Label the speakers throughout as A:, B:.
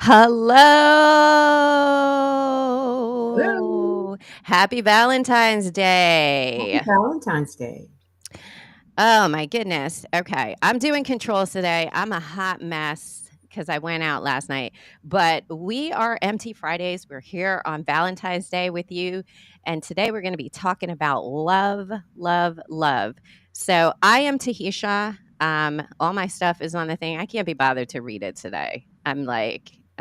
A: Hello.
B: Hello. Happy Valentine's
A: Happy
B: Day.
A: Valentine's Day.
B: Oh my goodness. Okay. I'm doing controls today. I'm a hot mess because I went out last night. But we are MT Fridays. We're here on Valentine's Day with you. And today we're going to be talking about love, love, love. So I am Tahitia. All my stuff is on the thing. I can't be bothered to read it today. I'm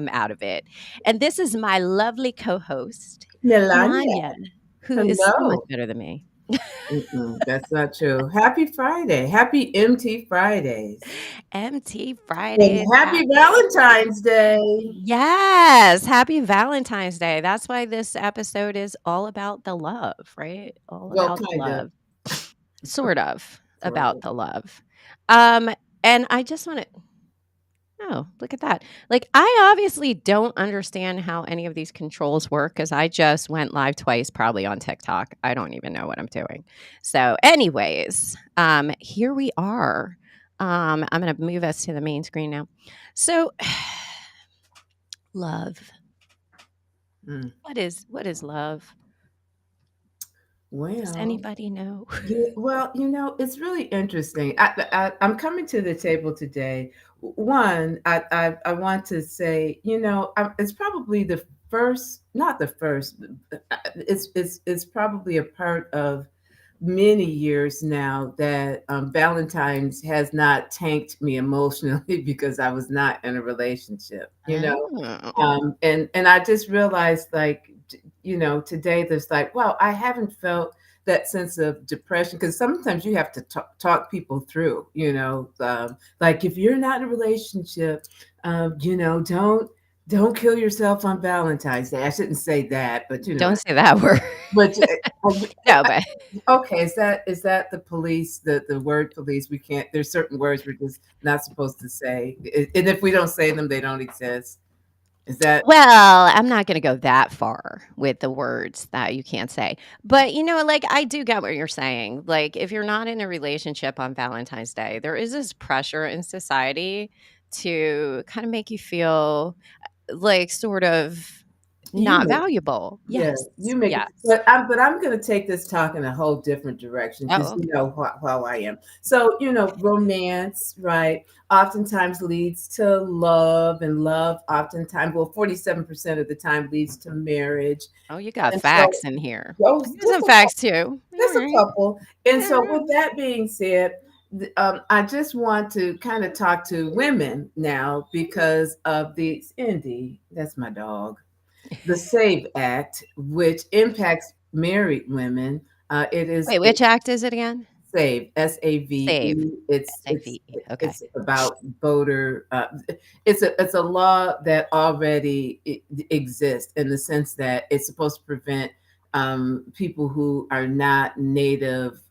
B: out of it. And this is my lovely co-host,
A: Melonya.
B: Melonya, who is so much
A: Hello.
B: better than me.
A: That's not true. Happy Friday. Happy MT Fridays.
B: MT
A: And
B: Fridays.
A: happy Valentine's Day.
B: Yes, happy Valentine's Day. That's why this episode is all about the love, right? All
A: Well,
B: about the
A: kind of.
B: love. Sort of
A: Sort
B: about
A: of.
B: the love. Um, and I just want to oh, look at that. Like, I obviously don't understand how any of these controls work because I just went live twice, probably on TikTok. I don't even know what I'm doing. So, anyways, here we are. I'm going to move us to the main screen now. So, love.
A: Mm.
B: What is love? Does
A: Well,
B: anybody know?
A: it's really interesting. I'm coming to the table today. One, I want to say, it's probably the first, not the first, it's probably a part of many years now that Valentine's has not tanked me emotionally because I was not in a relationship.
B: Oh.
A: And I just realized, like, today there's like, wow, I haven't felt that sense of depression because sometimes you have to talk people through, like if you're not in a relationship, don't kill yourself on Valentine's Day. I shouldn't say that, but
B: Don't say that word.
A: but
B: No, but
A: okay, is that the police, the word police? We can't. There's certain words we're just not supposed to say, and if we don't say them, they don't exist. Is that
B: well, I'm not gonna go that far with the words that you can't say. But, like, I do get what you're saying. Like, if you're not in a relationship on Valentine's Day, there is this pressure in society to kinda make you feel, like, sort of
A: you
B: not
A: make?
B: valuable.
A: Yeah,
B: Yes.
A: you make it.
B: Yes.
A: But I'm going to take this talk in a whole different direction because
B: Oh, okay.
A: how I am. So romance, right? Oftentimes leads to love, and love oftentimes, well, 47% of the time leads to marriage,
B: Oh, you got
A: and so
B: facts in here. I
A: those
B: got some facts too.
A: just a
B: Alright.
A: couple. And so, with
B: Alright.
A: that being said, I just want to kind of talk to women now because of the Indy. That's my dog. The SAVE Act, which impacts married women. It is
B: Wait, which act is it again?
A: SAVE, SAVE.
B: Save.
A: It's it's
B: SAVE. Okay.
A: it's about voter. It's a law that already exists in the sense that it's supposed to prevent people who are not native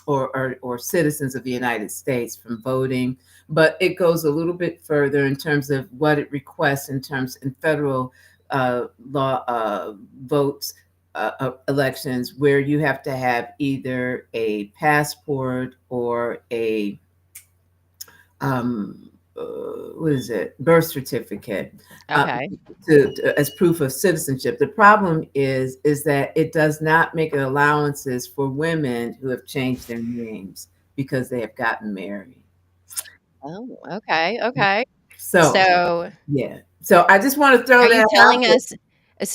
A: or citizens of the United States from voting. But it goes a little bit further in terms of what it requests in terms in federal law votes, elections, where you have to have either a passport or a what is it, birth certificate, uh,
B: Okay.
A: as proof of citizenship. The problem is that it does not make allowances for women who have changed their names because they have gotten married.
B: Oh, okay, okay.
A: So
B: So,
A: yeah, so I just want to throw
B: are you
A: that out
B: telling
A: there.
B: us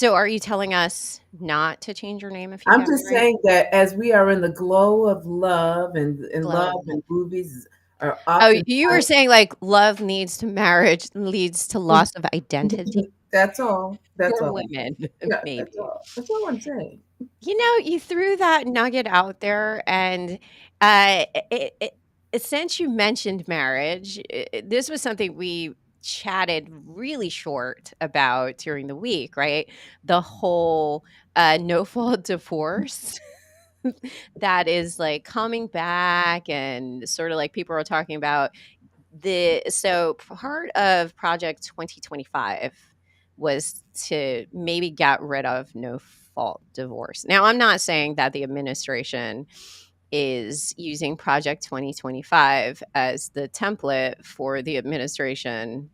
B: are you telling us not to change your name if you
A: I'm
B: get
A: just
B: married?
A: saying that as we are in the glow of love, and
B: Glow
A: love
B: of
A: and
B: love.
A: movies are
B: Oh,
A: often
B: you were saying, like, love needs to marriage leads to loss of identity
A: that's all. That's
B: for
A: all.
B: women,
A: Yeah, that's
B: maybe.
A: all. That's all I'm saying.
B: You threw that nugget out there, and, since you mentioned marriage, this was something we chatted really short about during the week, right? The whole, no-fault divorce that is, like, coming back and sorta like people are talking about so part of Project 2025 was to maybe get rid of no fault divorce. Now, I'm not saying that the administration is using Project 2025 as the template for the administration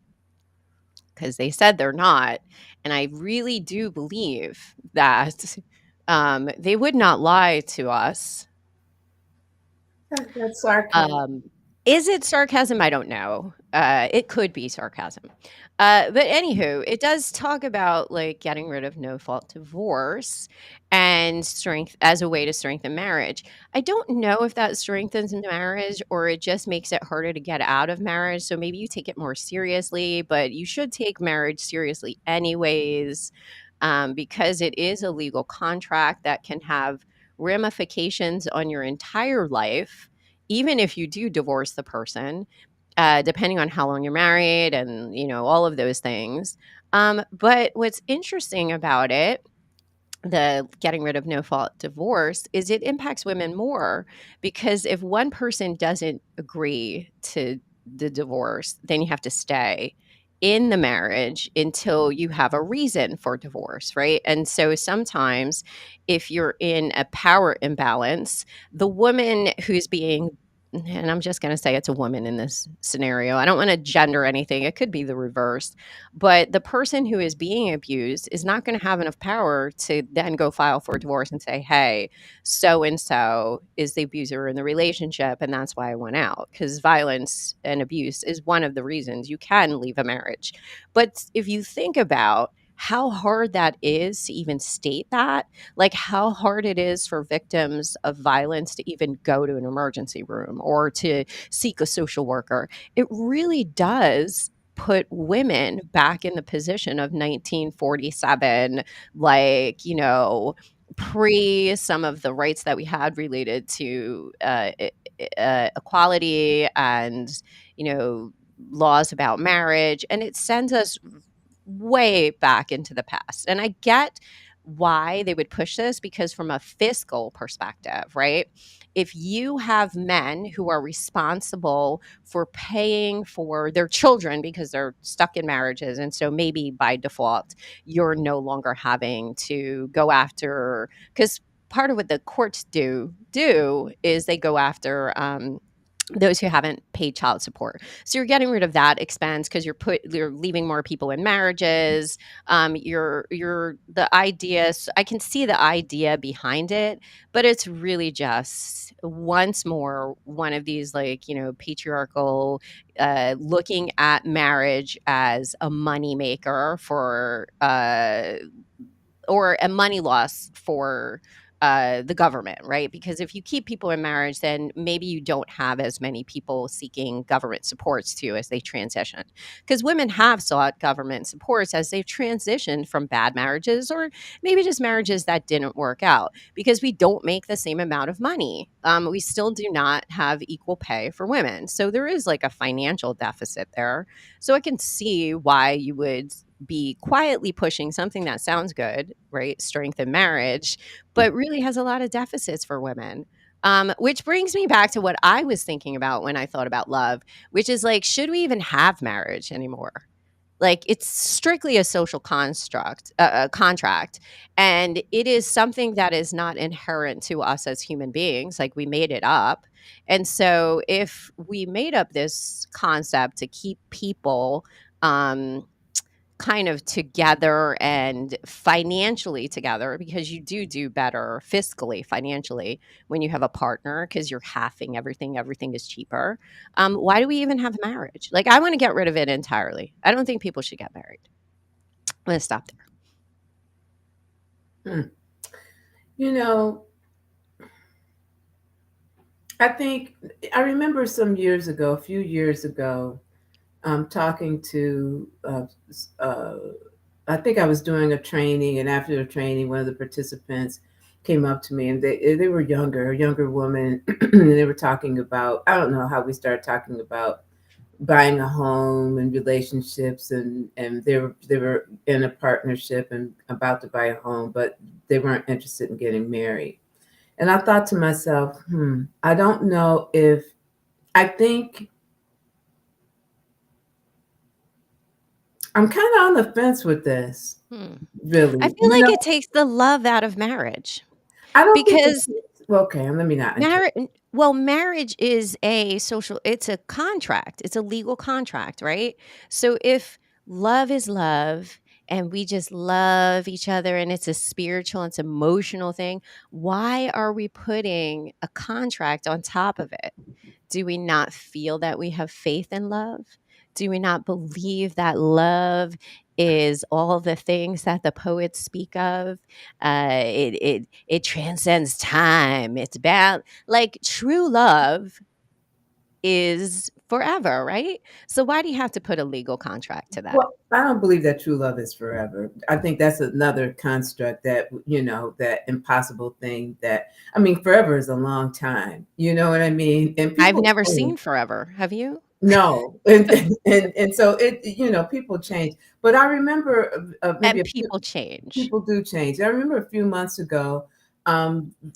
B: because they said they're not. And I really do believe that they would not lie to us.
A: That's sarcasm.
B: Um, is it sarcasm? I don't know. It could be sarcasm. But anywho, it does talk about like getting rid of no fault divorce and strength as a way to strengthen marriage. I don't know if that strengthens marriage or it just makes it harder to get out of marriage. So maybe you take it more seriously, but you should take marriage seriously anyways, because it is a legal contract that can have ramifications on your entire life even if you do divorce the person, depending on how long you're married and, all of those things. But what's interesting about it, the getting rid of no fault divorce, is it impacts women more because if one person doesn't agree to the divorce, then you have to stay in the marriage until you have a reason for divorce, right? And so sometimes if you're in a power imbalance, the woman who's being and I'm just going to say it's a woman in this scenario. I don't want to gender anything. It could be the reverse. But the person who is being abused is not going to have enough power to then go file for divorce and say, hey, so and so is the abuser in the relationship. And that's why I want out. Because violence and abuse is one of the reasons you can leave a marriage. But if you think about how hard that is to even state that, like how hard it is for victims of violence to even go to an emergency room or to seek a social worker, it really does put women back in the position of 1947, like, pre some of the rights that we had related to equality and, laws about marriage. And it sends us way back into the past. And I get why they would push this because from a fiscal perspective, right? If you have men who are responsible for paying for their children because they're stuck in marriages, and so maybe by default, you're no longer having to go after, because part of what the courts do is they go after those who haven't paid child support. So you're getting rid of that expense because you're leaving more people in marriages. You're the idea. I can see the idea behind it, but it's really just once more one of these like patriarchal looking at marriage as a money maker for or a money loss for the government, right? Because if you keep people in marriage, then maybe you don't have as many people seeking government supports too as they transition. Because women have sought government supports as they've transitioned from bad marriages or maybe just marriages that didn't work out because we don't make the same amount of money. We still do not have equal pay for women. So there is like a financial deficit there. So I can see why you would be quietly pushing something that sounds good, right? Strength in marriage, but really has a lot of deficits for women. Which brings me back to what I was thinking about when I thought about love, which is like, should we even have marriage anymore? Like it's strictly a social construct, a contract, and it is something that is not inherent to us as human beings. Like we made it up, and so if we made up this concept to keep people um, kind of together and financially together because you do better fiscally financially when you have a partner because you're halving everything is cheaper. Why do we even have marriage? Like I want to get rid of it entirely. I don't think people should get married. I'm gonna stop there.
A: Hmm. You know, I think I remember some years ago, a few years ago, talking to, I think I was doing a training, and after the training, one of the participants came up to me, and they were younger, a younger woman, and they were talking about, I don't know how we started talking about buying a home and relationships, and they were in a partnership and about to buy a home, but they weren't interested in getting married. And I thought to myself, I don't know if I think I'm kind of on the fence with this,
B: Hmm. I
A: really.
B: feel like it takes the love out of marriage
A: I don't think
B: because
A: it's well, okay. Let me not interrupt.
B: marriage is a social, it's a contract, it's a legal contract, right? So if love is love, and we just love each other, and it's a spiritual, it's emotional thing. Why are we putting a contract on top of it? Do we not feel that we have faith in love? Do we not believe that love is all the things that the poets speak of? It transcends time. It's about, like, true love is forever, right? So why do you have to put a legal contract to that?
A: Well, I don't believe that true love is forever. I think that's another construct that, that impossible thing that, I mean, forever is a long time. You know what I mean? And
B: I've
A: people
B: never
A: change.
B: seen forever. Have you?
A: No, and so people change. But I remember maybe
B: And
A: a few
B: people change.
A: people do change. I remember a few months ago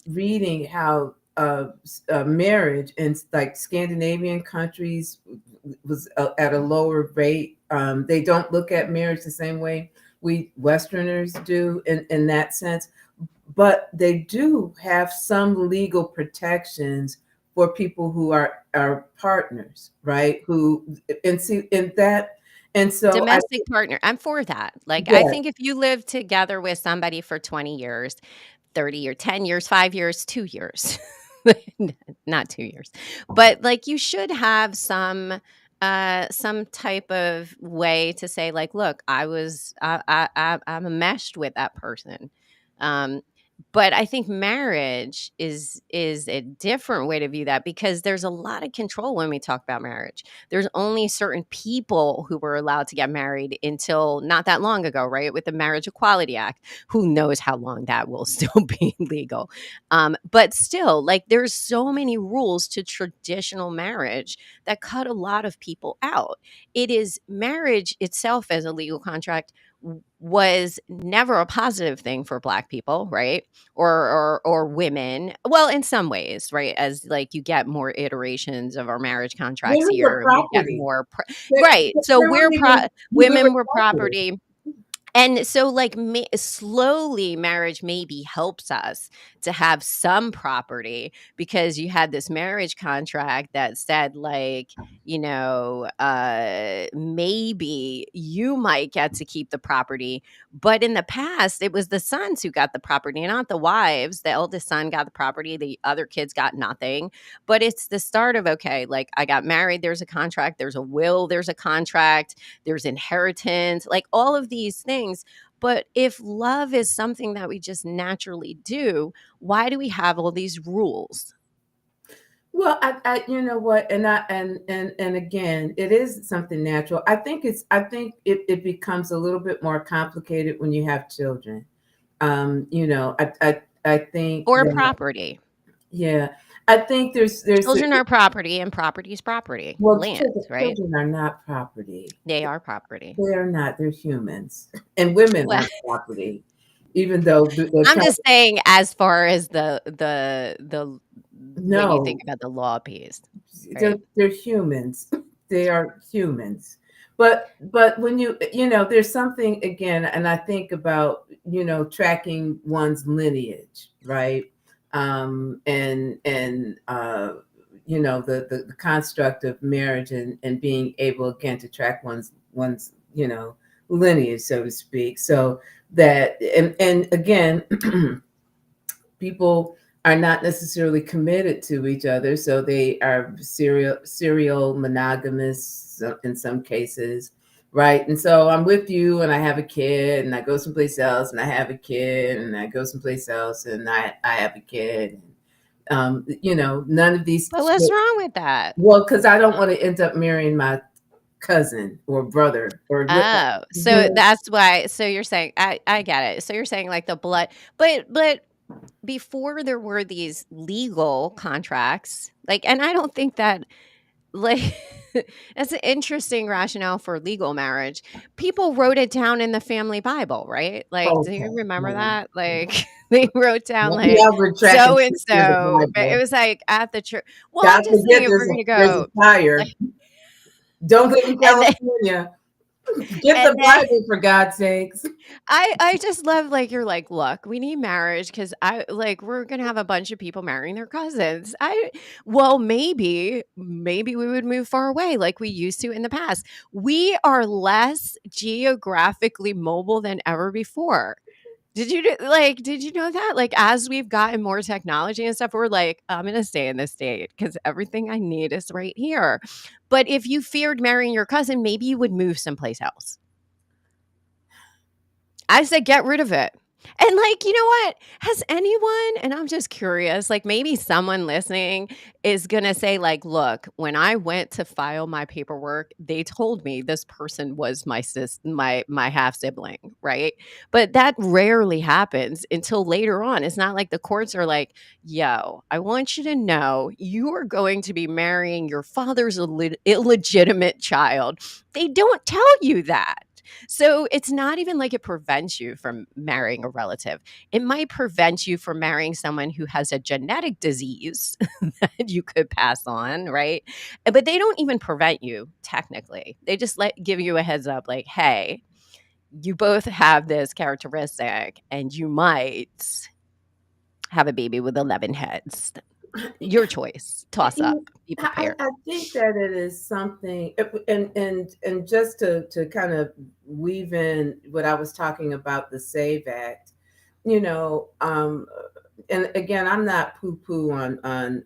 A: reading how marriage in like Scandinavian countries was at a lower rate. They don't look at marriage the same way we Westerners do in that sense, but they do have some legal protections for people who are partners, right? Who and see in that, and so I
B: Domestic partner, I'm for that. Like, I
A: yeah.
B: think if you live together with somebody for 20 years, 30 or 10 years, 5 years, 2 years, not 2 years, but, like, you should have some type of way to say, like, "Look, I'm enmeshed with that person." Um, but I think marriage is a different way to view that, because there's a lot of control when we talk about marriage. There's only certain people who were allowed to get married until not that long ago, right? With the Marriage Equality Act. Who knows how long that will still be legal? But still, like, there's so many rules to traditional marriage that cut a lot of people out. It is marriage itself as a legal contract was never a positive thing for Black people, right? Or women. Well, in some ways, right? As, like, you get more iterations of our marriage contracts
A: Women were
B: here, we get
A: property.
B: more
A: They,
B: right. So
A: they weren't even we
B: women
A: were
B: were
A: property.
B: property, and so, like, slowly marriage maybe helps us to have some property, because you had this marriage contract that said, like, maybe you might get to keep the property, but in the past it was the sons who got the property, not the wives. The eldest son got the property, the other kids got nothing. But it's the start of, okay, like, I got married, there's a contract, there's a will, there's a contract, there's inheritance, like, all of these things. But if love is something that we just naturally do, why do we have all these rules?
A: Well, you know what, and again, it is something natural. I think it becomes a little bit more complicated when you have children. I think
B: Or
A: that
B: property.
A: yeah, I think there's
B: Children are property, and property is property.
A: well,
B: Land, right?
A: children are not property.
B: They are property.
A: They are not. They're humans, and women
B: Well,
A: aren't property, even though they're
B: I'm
A: trying.
B: just saying, as far as the when you think
A: No,
B: about the law piece, right?
A: they're humans. They are humans. But when there's something again, and I think about tracking one's lineage, right? The construct of marriage and being able again to track one's lineage, so to speak. So that and again people are not necessarily committed to each other, so they are serial monogamous in some cases, right? And so I'm with you, and I have a kid, and I go someplace else, and I have a kid, and I go someplace else, and I have a kid. None of these.
B: But what's wrong with that?
A: Well, because I don't want to end up marrying my cousin or brother or
B: Oh,
A: you
B: so
A: know.
B: that's why. So you're saying, I get it. So you're saying, like, the blood, but before there were these legal contracts, like, and I don't think that, like, that's an interesting rationale for legal marriage. People wrote it down in the family Bible, right? Like, do you
A: Okay,
B: remember
A: no.
B: that? Like, they wrote down,
A: Let me
B: like,
A: ever track and
B: so and
A: secure the
B: so. It
A: Bible.
B: was like at the church. Well,
A: God
B: I'm just saying,
A: forbid
B: if we're gonna
A: there's a
B: go,
A: fire.
B: like,
A: Don't live in
B: and then
A: California. Get
B: And
A: the
B: then
A: Bible for God's sakes.
B: I just love, like, you're like, "Look, we need marriage because we're gonna have a bunch of people marrying their cousins." Well, maybe we would move far away like we used to in the past. We are less geographically mobile than ever before. Did you know that? Like, as we've gotten more technology and stuff, we're like, "I'm gonna stay in this state because everything I need is right here." But if you feared marrying your cousin, maybe you would move someplace else. I said, "Get rid of it." And, like, you know what? Has anyone, and I'm just curious, like, maybe someone listening is gonna say, like, "Look, when I went to file my paperwork, they told me this person was my half sibling," right? But that rarely happens until later on. It's not like the courts are like, "Yo, I want you to know you are going to be marrying your father's illegitimate child." They don't tell you that. So it's not even like it prevents you from marrying a relative. It might prevent you from marrying someone who has a genetic disease that you could pass on, right? But they don't even prevent you technically. They just give you a heads up like, "Hey, you both have this characteristic and you might have a baby with 11 heads. Your choice. Toss up. Be prepared."
A: I think that it is something, and just to kind of weave in what I was talking about, the Save Act, you know, and again, I'm not poo poo on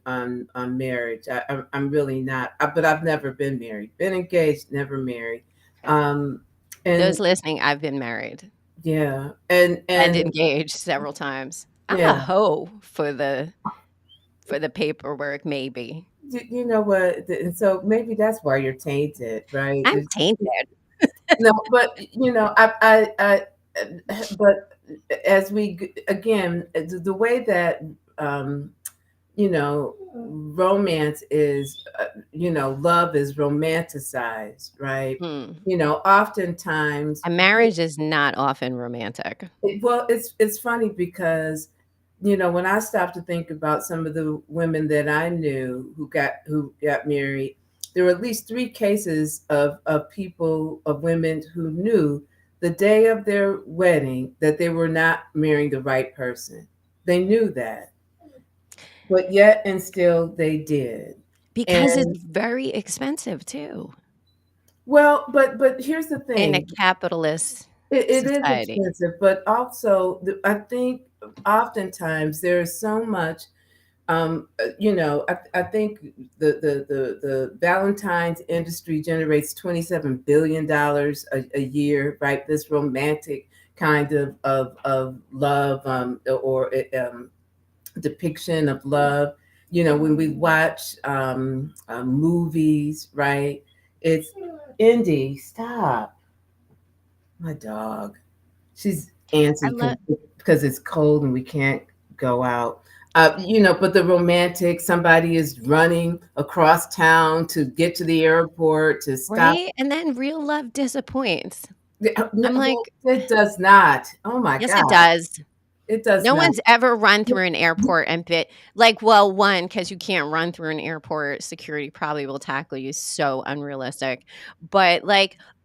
A: marriage. I'm really not. But I've never been married, been engaged, never married. Um, and
B: Those listening, I've been married
A: yeah,
B: and
A: and
B: engaged several times. I'm a
A: yeah.
B: hoe for the paperwork, maybe.
A: You know what? And so maybe that's why you're tainted, right?
B: I'm tainted.
A: No, but but as again, the way that um, romance is, love is romanticized, right?
B: Hmm.
A: Oftentimes,
B: A marriage is not often romantic.
A: well, it's funny because when I stopped to think about some of the women that I knew who got married, there were at least three cases of people, of women who knew the day of their wedding that they were not marrying the right person. They knew that, but yet and still they did.
B: Because
A: And
B: it's very expensive too
A: well, but here's the
B: in a
A: thing.
B: capitalist
A: It is
B: society.
A: expensive, but also I think oftentimes there is so much. I think the Valentine's industry generates $27 billion a year, right? This romantic kind of love, or depiction of love. When we watch movies, right? It's Indy. Stop, my dog. She's
B: I
A: antsy
B: love
A: because it's cold and we can't go out. But the romantic, somebody is running across town to get to the airport to stop.
B: right? And then real love disappoints.
A: No,
B: I'm
A: well,
B: like,
A: it does not. Oh my
B: yes,
A: God,
B: it does.
A: it does
B: No
A: not.
B: one's ever run through an airport and bit like, well, one, because you can't run through an airport, security probably will tackle you, so unrealistic. But,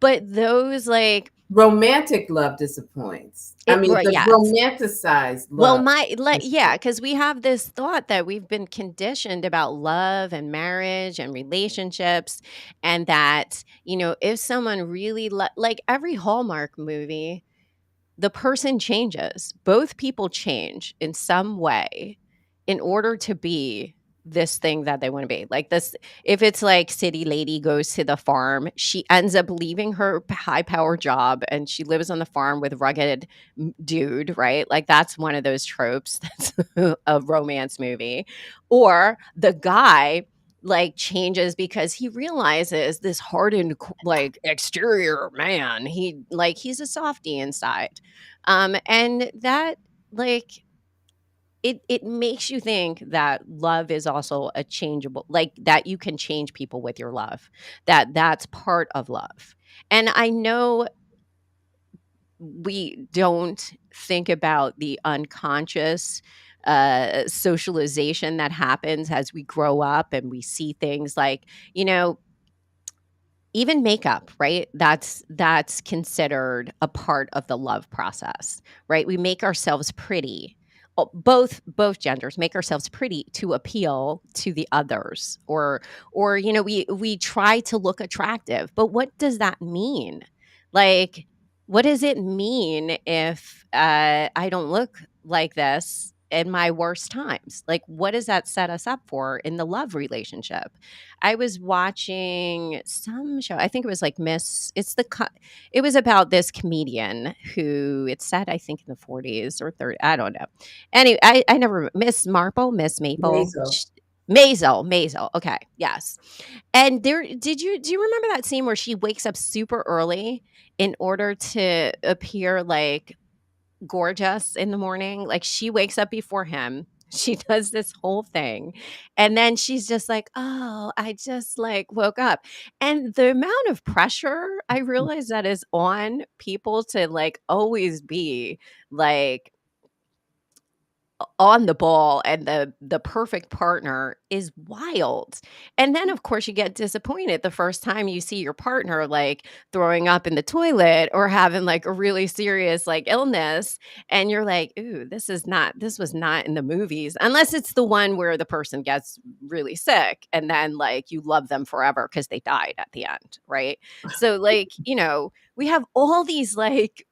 B: but those, like
A: Romantic love disappoints. I
B: it
A: mean,
B: right,
A: the
B: yes.
A: romanticized
B: Well,
A: love.
B: yeah, because we have this thought that we've been conditioned about love and marriage and relationships, and that, if someone really like every Hallmark movie, the person changes. Both people change in some way in order to be this thing that they want to be. Like this, if it's like City Lady goes to the farm, she ends up leaving her high power job and she lives on the farm with rugged dude, right? Like that's one of those tropes that's a romance movie. Or the guy like changes because he realizes this hardened like exterior man, he's a softie inside. And that like it makes you think that love is also a changeable, like that you can change people with your love, that's part of love. And I know we don't think about the unconscious socialization that happens as we grow up and we see things like, you know, even makeup, right? That's considered a part of the love process, right? We make ourselves pretty. Both genders make ourselves pretty to appeal to the others, or we try to look attractive. But what does that mean? Like, what does it mean if I don't look like this in my worst times? Like, what does that set us up for in the love relationship? I was watching some show. I think it was like it was about this comedian who it's set, I think, in the 40s or 30. I don't know. Anyway, I never Miss Maple.
A: Maisel.
B: Maisel. Okay. Yes. And do you remember that scene where she wakes up super early in order to appear like gorgeous in the morning? Like, she wakes up before him. She does this whole thing. And then she's just like, "Oh, I just like woke up." And the amount of pressure I realize that is on people to like always be like on the ball and the perfect partner is wild. And then of course you get disappointed the first time you see your partner like throwing up in the toilet or having like a really serious like illness, and you're like, "Ooh, this was not in the movies." Unless it's the one where the person gets really sick and then like you love them forever because they died at the end, right? So like, we have all these like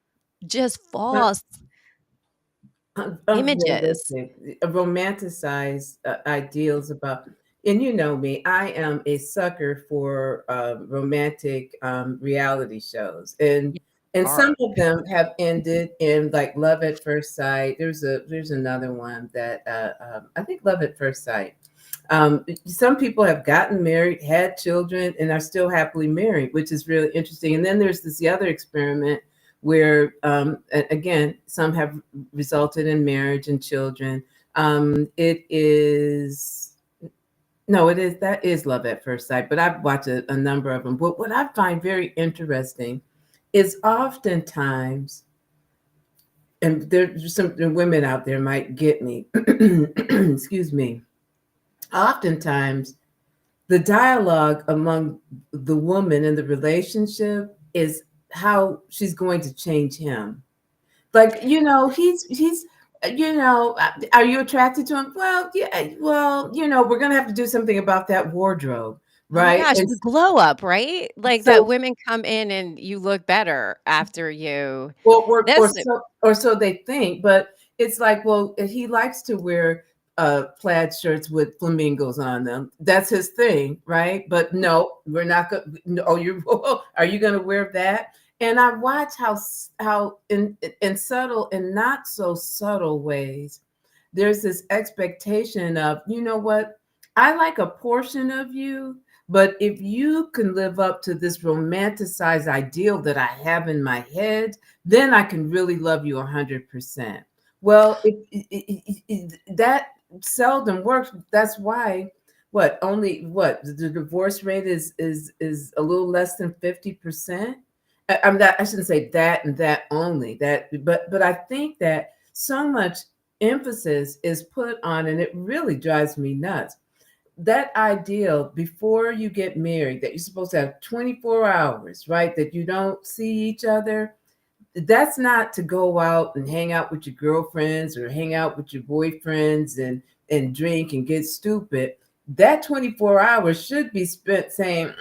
B: just false images.
A: Unrealistic, romanticized ideals about, and you know me, I am a sucker for romantic reality shows,
B: Yeah,
A: and some
B: are.
A: of them have ended in like Love at First Sight. There's another one that I think Love at First Sight. Some people have gotten married, had children, and are still happily married, which is really interesting. And then there's this other experiment where, again, some have resulted in marriage and children. It is no, it is that is Love at First Sight, but I've watched a number of them. But what I find very interesting is oftentimes, and there's some women out there might get me, excuse me. Oftentimes, the dialogue among the woman in the relationship is how she's going to change him. Like, he's are you attracted to him? Well, yeah, well, we're gonna have to do something about that wardrobe,
B: Oh my
A: right?
B: gosh,
A: And
B: the glow up, right? Like that
A: so,
B: women come in and you look better after you
A: or
B: that's
A: so they think, but it's like, well, he likes to wear plaid shirts with flamingos on them. That's his thing, right? But no, we're not going. Oh, you are you going to wear that? And I watch how in subtle and not so subtle ways, there's this expectation of, you know what, I like a portion of you, but if you can live up to this romanticized ideal that I have in my head, then I can really love you 100%. Well, that seldom works. That's why the divorce rate is a little less than 50%. I'm not, I shouldn't say that and that only that, but I think that so much emphasis is put on, and it really drives me nuts, that ideal before you get married, that you're supposed to have 24 hours, right? That you don't see each other. That's not to go out and hang out with your girlfriends or hang out with your boyfriends and drink and get stupid. That 24 hours should be spent saying,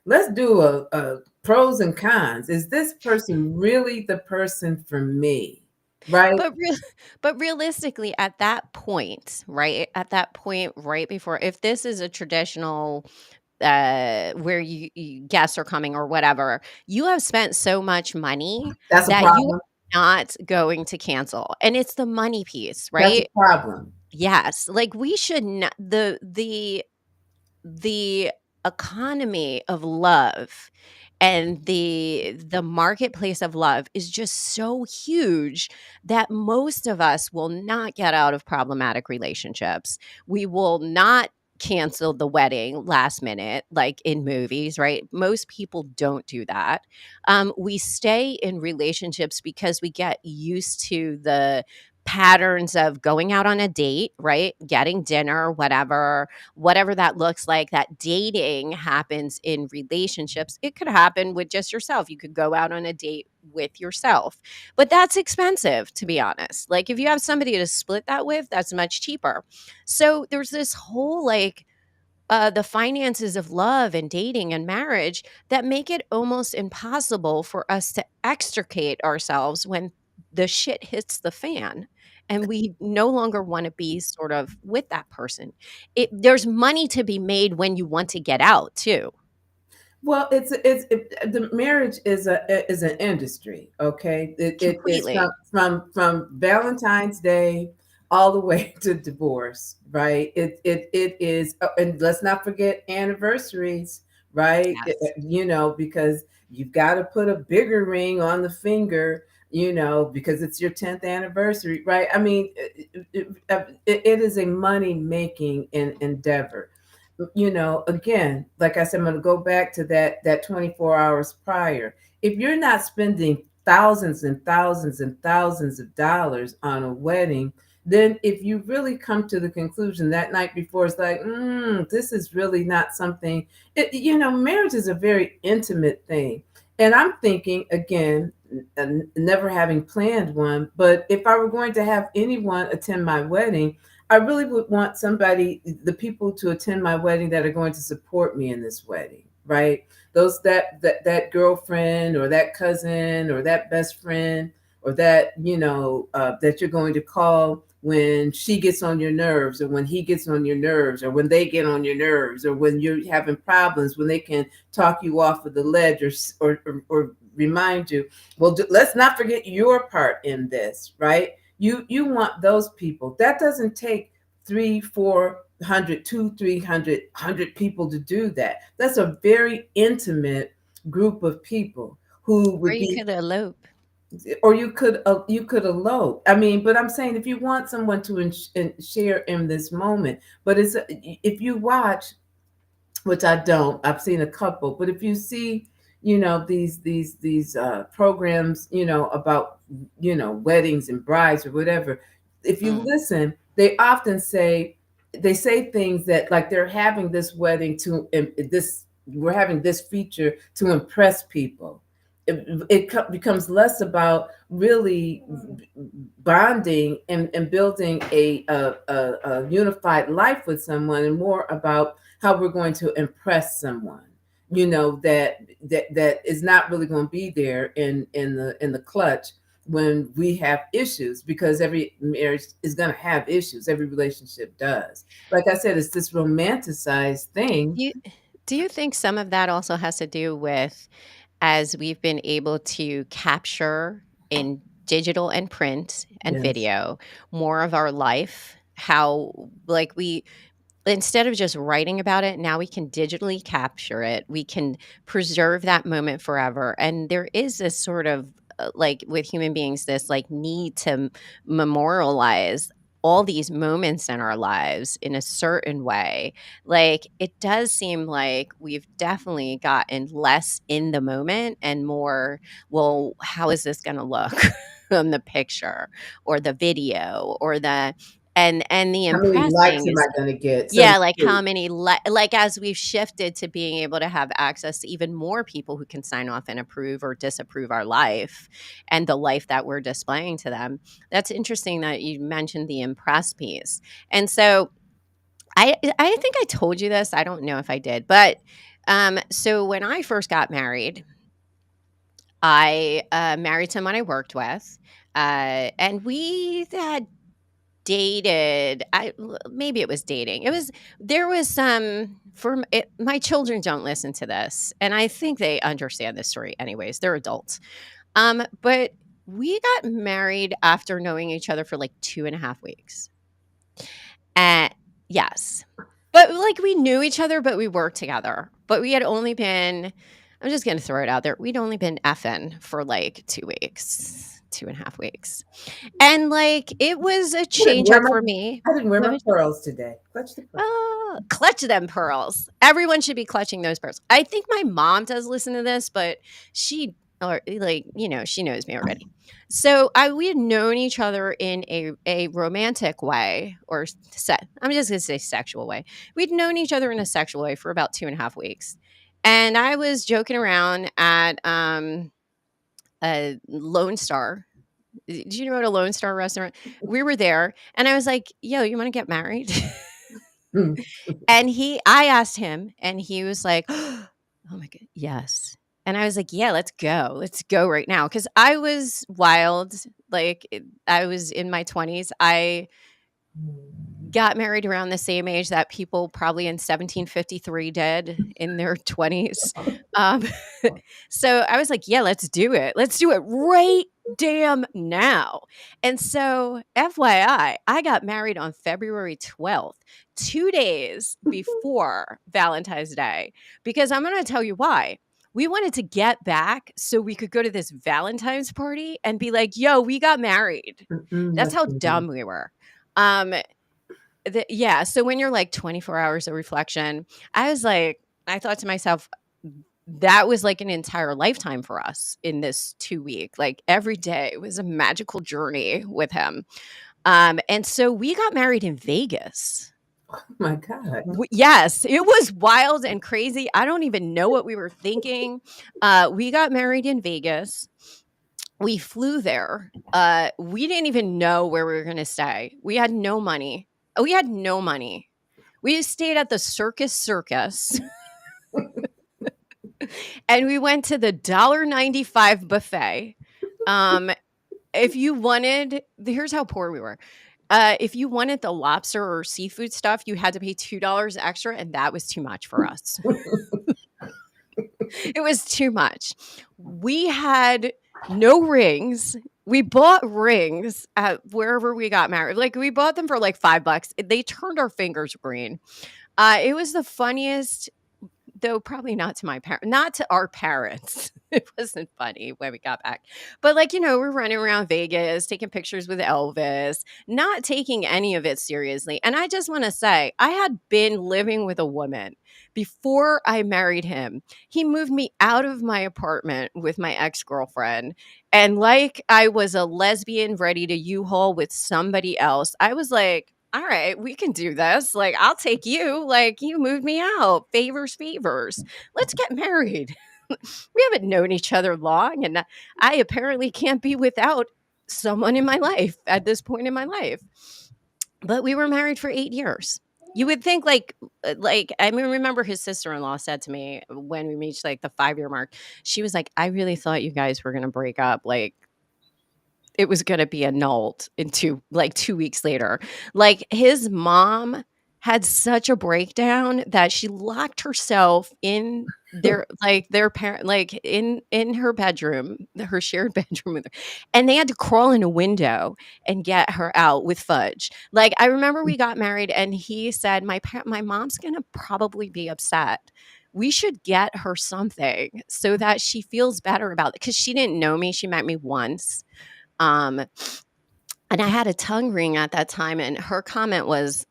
A: let's do a pros and cons. Is this person really the person for me? Right?
B: but real but realistically at that point, right? At that point right before, if this is a traditional where guests are coming or whatever, you have spent so much money
A: That's a
B: that you
A: problem.
B: are not going to cancel. And it's the money piece,
A: That's a
B: right?
A: problem.
B: Yes. Like we should not the economy of love and the marketplace of love is just so huge that most of us will not get out of problematic relationships. We will not cancel the wedding last minute like in movies, right? Most people don't do that. We stay in relationships because we get used to the patterns of going out on a date, right? Getting dinner, whatever that looks like. That dating happens in relationships. It could happen with just yourself. You could go out on a date with yourself, but that's expensive, to be honest. Like, if you have somebody to split that with, that's much cheaper. So there's this whole like the finances of love and dating and marriage that make it almost impossible for us to extricate ourselves when the shit hits the fan and we no longer want to be sort of with that person. There's money to be made when you want to get out too.
A: Well, the marriage is an industry, okay? It is
B: Completely.
A: from Valentine's Day all the way to divorce, right? It is, and let's not forget anniversaries, right?
B: Yes.
A: Because you've got to put a bigger ring on the finger, because it's your 10th anniversary, right? I mean, it is a money making endeavor. Again, like I said, I'm going to go back to that 24 hours prior. If you're not spending thousands and thousands and thousands of dollars on a wedding, then if you really come to the conclusion that night before, it's like, this is really not something. Marriage is a very intimate thing. And I'm thinking, again, never having planned one, but if I were going to have anyone attend my wedding, I really would want the people to attend my wedding that are going to support me in this wedding, right? Those that girlfriend or that cousin or that best friend or that you're going to call when she gets on your nerves or when he gets on your nerves or when they get on your nerves or when you're having problems, when they can talk you off of the ledge or remind you, well, let's not forget your part in this, right? You want those people. That doesn't take 300 400 200 300 100 people to do that. That's a very intimate group of people who
B: Or
A: would
B: you
A: be,
B: could elope.
A: or you could elope. I mean, but I'm saying if you want someone to share in this moment, but if you watch, which I don't. I've seen a couple, but if you see, these programs, about weddings and brides or whatever, if you
B: Mm.
A: listen, they say things that like they're having this wedding we're having this feature to impress people. Becomes less about really bonding and building a unified life with someone and more about how we're going to impress someone that is not really going to be there in the clutch when we have issues, because every marriage is going to have issues. Every relationship does. Like I said, it's this romanticized thing.
B: You do you think some of that also has to do with, as we've been able to capture in digital and print and
A: Yes.
B: video more of our life, how like we instead of just writing about it, now we can digitally capture it. We can preserve that moment forever. And there is this sort of like with human beings, this like need to memorialize all these moments in our lives in a certain way. Like it does seem like we've definitely gotten less in the moment and more, well, how is this going to look on the picture or the video or and the
A: How many likes
B: impressing
A: am I
B: is,
A: going to get, so to
B: yeah, like how
A: speak?
B: many like as we've shifted to being able to have access to even more people who can sign off and approve or disapprove our life and the life that we're displaying to them. That's interesting that you mentioned the impress piece. And so I think I told you this. I don't know if I did, but so when I first got married, I married someone I worked with, and we had dated. Maybe it was dating. It was there was some my children don't listen to this, and I think they understand this story anyways. They're adults. But we got married after knowing each other for like 2.5 weeks. And yes, but like we knew each other, but we worked together. But we had only been. I'm just gonna throw it out there. We'd only been effing for like 2 weeks, 2.5 weeks. And, like, it was a
A: I didn't
B: change
A: wear
B: up
A: my
B: for me.
A: I didn't wear
B: Let
A: my
B: me
A: pearls today. Clutch the pearl.
B: oh, clutch them pearls. Everyone should be clutching those pearls. I think my mom does listen to this, but she or like, she knows me already. So we had known each other in a romantic way, or I'm just gonna say sexual way. We'd known each other in a sexual way for about 2.5 weeks. And I was joking around at a Lone Star. Do you know what a Lone Star restaurant? We were there, and I was like, "Yo, you want to get married?"
A: Mm.
B: And I asked him, and he was like, "Oh my god, yes." And I was like, "Yeah, let's go. Let's go right now." Because I was wild. Like, I was in my 20s. I got married around the same age that people probably in 1753 did in their 20s. Um, so I was like, yeah, let's do it. Let's do it right damn now. And so, FYI, I got married on February 12th, 2 days before Valentine's Day, because I'm going to tell you why. We wanted to get back so we could go to this Valentine's party and be like, yo, we got married. That's
A: That's
B: how
A: amazing.
B: dumb we were. Um, yeah, so when you're like 24 hours of reflection, I thought to myself, that was like an entire lifetime for us in this 2 week. Like every day was a magical journey with him. And so we got married in Vegas.
A: Oh my God.
B: Yes, it was wild and crazy. I don't even know what we were thinking. We got married in Vegas. We flew there. We didn't even know where we were going to stay. We had no money. We had no money. We stayed at the Circus, and we went to the $1.95 buffet. If you wanted, here's how poor we were. If you wanted the lobster or seafood stuff, you had to pay $2 extra, and that was too much for us. It was too much. We had no rings. We bought rings at wherever we got married. Like we bought them for like $5. They turned our fingers green. It was the funniest, though probably not to not to our parents. It wasn't funny when we got back. But like, we're running around Vegas, taking pictures with Elvis, not taking any of it seriously. And I just want to say, I had been living with a woman before I married him. He moved me out of my apartment with my ex-girlfriend. And like I was a lesbian ready to U-Haul with somebody else, I was like, all right, we can do this. Like, I'll take you. Like, you moved me out. Favors, favors. Let's get married. We haven't known each other long, and I apparently can't be without someone in my life at this point in my life. But we were married for 8 years. You would think I mean, remember his sister-in-law said to me when we reached like the 5-year mark, she was like, I really thought you guys were going to break up. Like, it was going to be annulled in 2 weeks later. Like his mom had such a breakdown that she locked herself in their parent, like in her bedroom, her shared bedroom with her, and they had to crawl in a window and get her out with fudge. Like I remember we got married and he said, my mom's going to probably be upset. We should get her something so that she feels better about it, because she didn't know me. She met me once. Um, and I had a tongue ring at that time, and her comment was,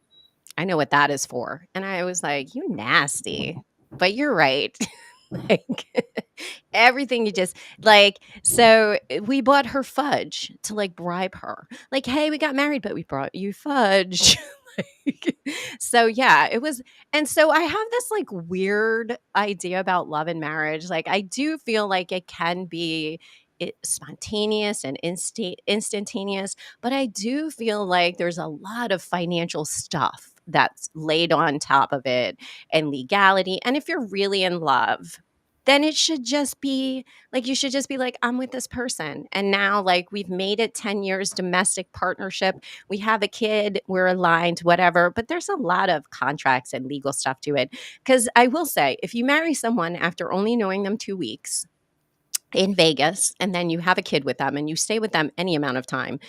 B: I know what that is for. And I was like, you nasty, but you're right. Like everything you just like, so we bought her fudge to like bribe her. Like, hey, we got married, but we brought you fudge. Like, so yeah, it was. And so I have this like weird idea about love and marriage. Like I do feel like it can be spontaneous and instantaneous, but I do feel like there's a lot of financial stuff that's laid on top of it, and legality. And if you're really in love, then it should just be like, you should just be like, I'm with this person. And now, like, we've made it 10 years domestic partnership. We have a kid, we're aligned, whatever. But there's a lot of contracts and legal stuff to it. Because I will say, if you marry someone after only knowing them 2 weeks in Vegas, and then you have a kid with them and you stay with them any amount of time,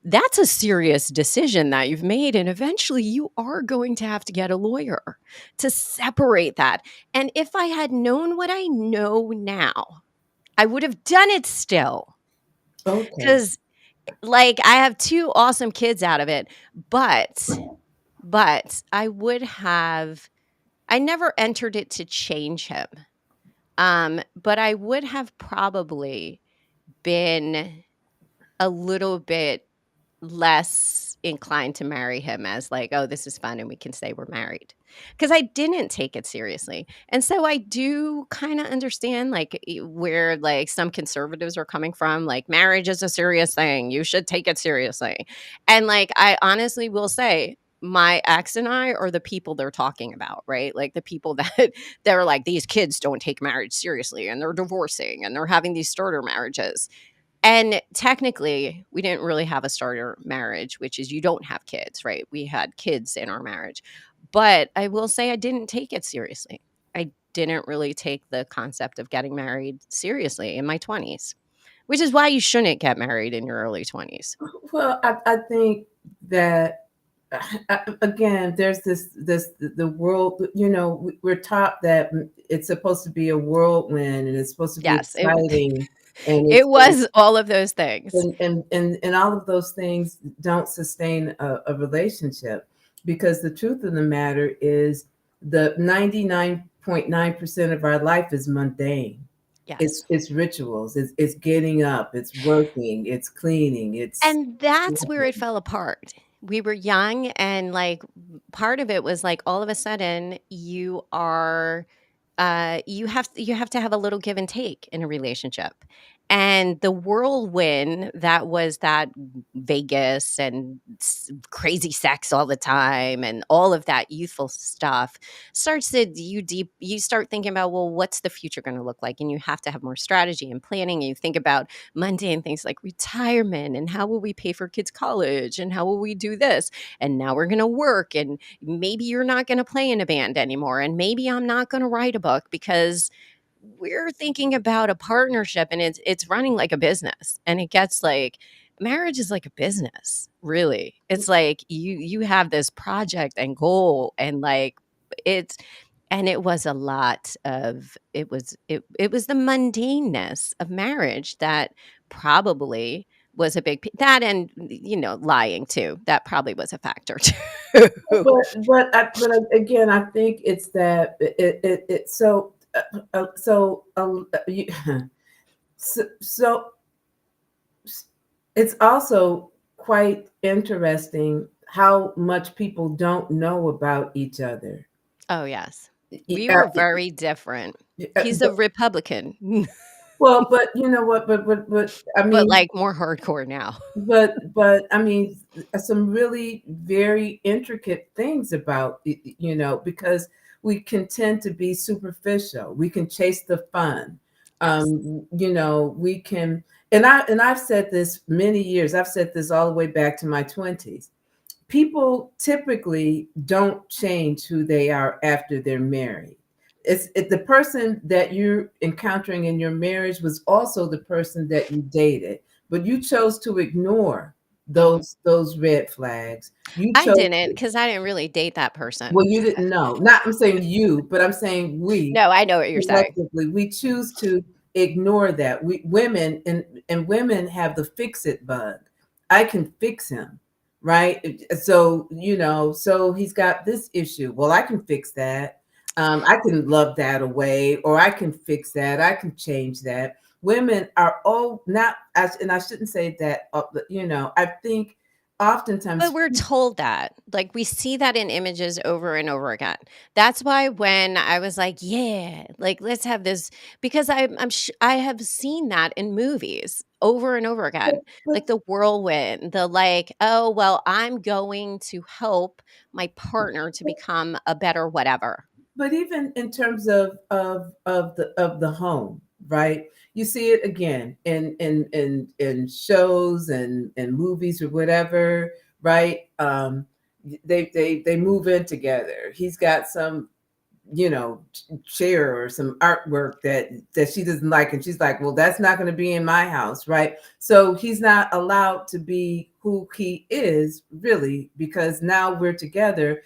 B: that's a serious decision that you've made. And eventually you are going to have to get a lawyer to separate that. And if I had known what I know now, I would have done it still.
A: Okay.
B: Because like I have two awesome kids out of it, but I never entered it to change him. But I would have probably been a little bit less inclined to marry him as like, "Oh, this is fun and we can say we're married," because I didn't take it seriously. And so I do kinda understand, like, where, like, some conservatives are coming from, like, "Marriage is a serious thing, you should take it seriously." And, like, I honestly will say, my ex and I are the people they're talking about, right? Like, the people that they're like, "These kids don't take marriage seriously, and they're divorcing, and they're having these starter marriages." And technically, we didn't really have a starter marriage, which is you don't have kids, right? We had kids in our marriage. But I will say I didn't take it seriously. I didn't really take the concept of getting married seriously in my 20s, which is why you shouldn't get married in your early 20s.
A: Well, I think that again, there's the world. We're taught that it's supposed to be a whirlwind and it's supposed to be
B: Yes, it
A: exciting, and
B: it was all of those things.
A: and all of those things don't sustain a relationship, because the truth of the matter is the 99.9% of our life is mundane.
B: Yes.
A: It's rituals. It's getting up. It's working. It's cleaning. It's
B: And that's where it fell apart. We were young and, like, part of it was, like, all of a sudden you have to have a little give and take in a relationship. And the whirlwind that was that Vegas and crazy sex all the time and all of that youthful stuff starts to you start thinking about, well, what's the future going to look like? And you have to have more strategy and planning. And you think about mundane things like retirement and how will we pay for kids' college and how will we do this? And now we're going to work, and maybe you're not going to play in a band anymore, and maybe I'm not going to write a book because we're thinking about a partnership and it's running like a business. And it gets like marriage is like a business, really. It's like you have this project and goal, and like it's and it was a lot of it was the mundaneness of marriage that probably was a that, and lying too, that probably was a factor too.
A: Again, I think it's that so it's also quite interesting how much people don't know about each other.
B: Oh, yes.
A: E-
B: We
A: uh,
B: were very different. He's a
A: but,
B: Republican,
A: well, but you know what? But I
B: but,
A: mean,
B: like, more hardcore now.
A: but I mean, some really very intricate things about because we can tend to be superficial. We can chase the fun.
B: Yes.
A: We can, and I've said this many years. I've said this all the way back to my 20s. People typically don't change who they are after they're married. The person that you're encountering in your marriage was also the person that you dated, but you chose to ignore
B: Mhm.
A: those red flags. You
B: I
A: chose
B: didn't,
A: to,
B: because I didn't really date that person.
A: well, you didn't know. Not I'm saying you, but I'm saying we
B: No, I know what you're saying.
A: collectively, we choose to ignore that. We women and women have the fix it bug. I can fix him, right? So so he's got this issue. Well, I can fix that. I can love that away, or I can fix that. I can change that. Women are all not, and I shouldn't say that. But, I think
B: But
A: oftentimes,
B: we're told that. Like, we see that in images over and over again. That's why when I was like, "Yeah, like, let's have this," because I have seen that in movies over and over
A: but,
B: again.
A: but
B: Like, the whirlwind, the, like, "Oh, well, I'm going to help my partner to become a better whatever."
A: But even in terms of the home, right? You see it again in shows and movies or whatever, right? They move in together. He's got some chair or some artwork that she doesn't like, and she's like, well, that's not going to be in my house, right? So he's not allowed to be who he is, really, because now we're together.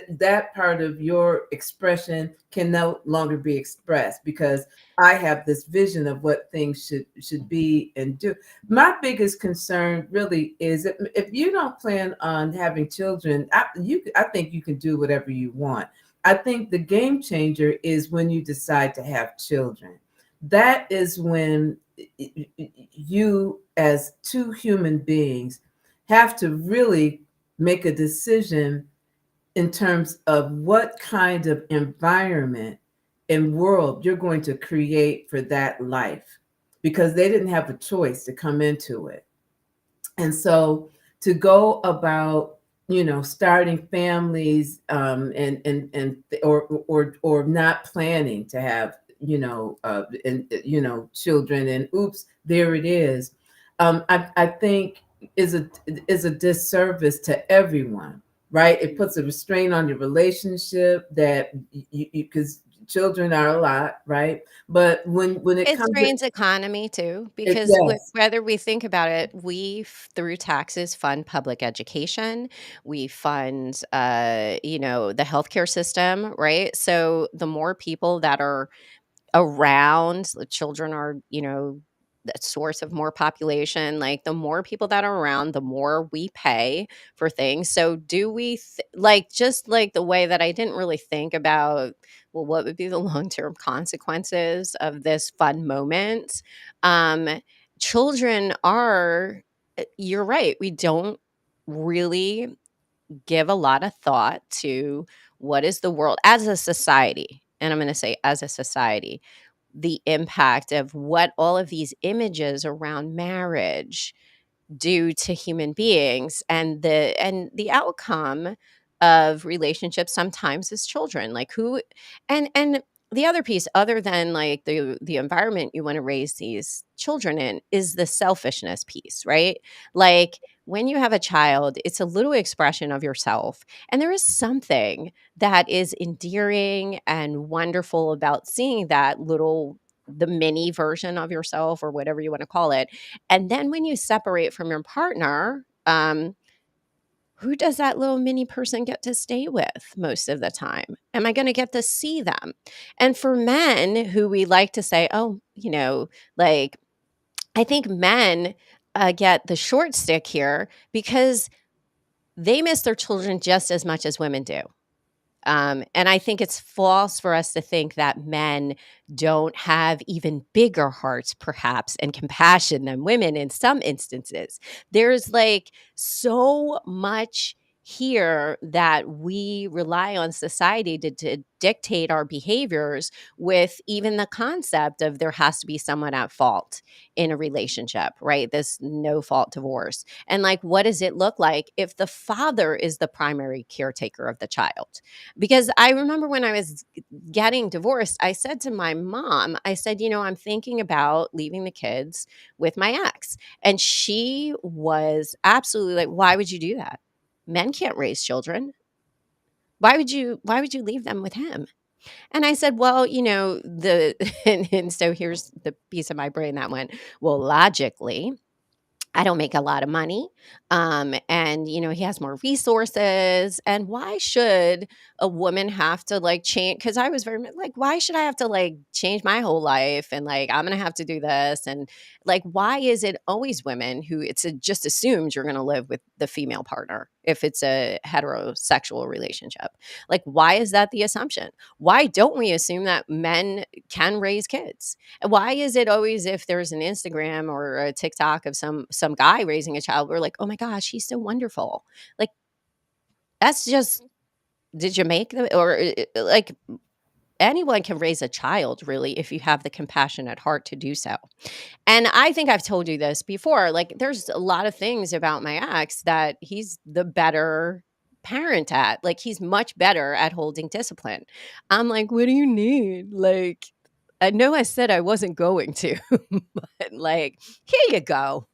A: That part of your expression can no longer be expressed, because I have this vision of what things should be and do. My biggest concern really is that if you don't plan on having children, I think you can do whatever you want. I think the game changer is when you decide to have children. that is when you, as two human beings, have to really make a decision in terms of what kind of environment and world you're going to create for that life, because they didn't have a choice to come into it. And so to go about, starting families, and or not planning to have, children, and oops, there it is. I think is a is a disservice to everyone, right? It puts a restraint on your relationship, that you, because children are a lot, right? But when it
B: It
A: comes to
B: strains economy too,
A: it,
B: because
A: yes,
B: whether we think about it, we through taxes fund public education, we fund, the healthcare system, right? So the more people that are around, the children are, the source of more population, like the more people that are around, the more we pay for things. So do we like, just like the way that I didn't really think about, well, what would be the long-term consequences of this fun moment? Um Children are, you're right, we don't really give a lot of thought to what is the world as a society. And I'm going to say as a society, the impact of what all of these images around marriage do to human beings, and the outcome of relationships sometimes is children, like who, and the other piece, other than like the environment you want to raise these children in, is the selfishness piece, right? Like when you have a child, it's a little expression of yourself, and there is something that is endearing and wonderful about seeing that little, the mini version of yourself, or whatever you want to call it. And then when you separate from your partner, who does that little mini person get to stay with most of the time? Am I going to get to see them? And for men who we like to say, oh, like, I think men get the short stick here because they miss their children just as much as women do. And I think it's false for us to think that men don't have even bigger hearts, perhaps, and compassion than women in some instances. There's like so much here that we rely on society to dictate our behaviors, with even the concept of there has to be someone at fault in a relationship, right? This no fault divorce. And like, what does it look like if the father is the primary caretaker of the child? Because I remember when I was getting divorced, I said to my mom, I said, I'm thinking about leaving the kids with my ex. And she was absolutely like, why would you do that? Men can't raise children. Why would you leave them with him? And I said, well, the and so here's the piece of my brain that went, well, logically, I don't make a lot of money. And, he has more resources. And why should a woman have to like change? Because I was very like, why should I have to like change my whole life? And like, I'm going to have to do this. And like, why is it always women who just assumed you're going to live with the female partner if it's a heterosexual relationship? Like, why is that the assumption? Why don't we assume that men can raise kids? Why is it always if there's an Instagram or a TikTok of some guy raising a child, we're like, "Oh my gosh, he's so wonderful." Like, that's just, did you make the, or like, anyone can raise a child really if you have the compassionate heart to do so. And I think I've told you this before, like there's a lot of things about my ex that he's the better parent at. Like he's much better at holding discipline. I'm like, "What do you need?" Like, I know I said I wasn't going to, but like, here you go.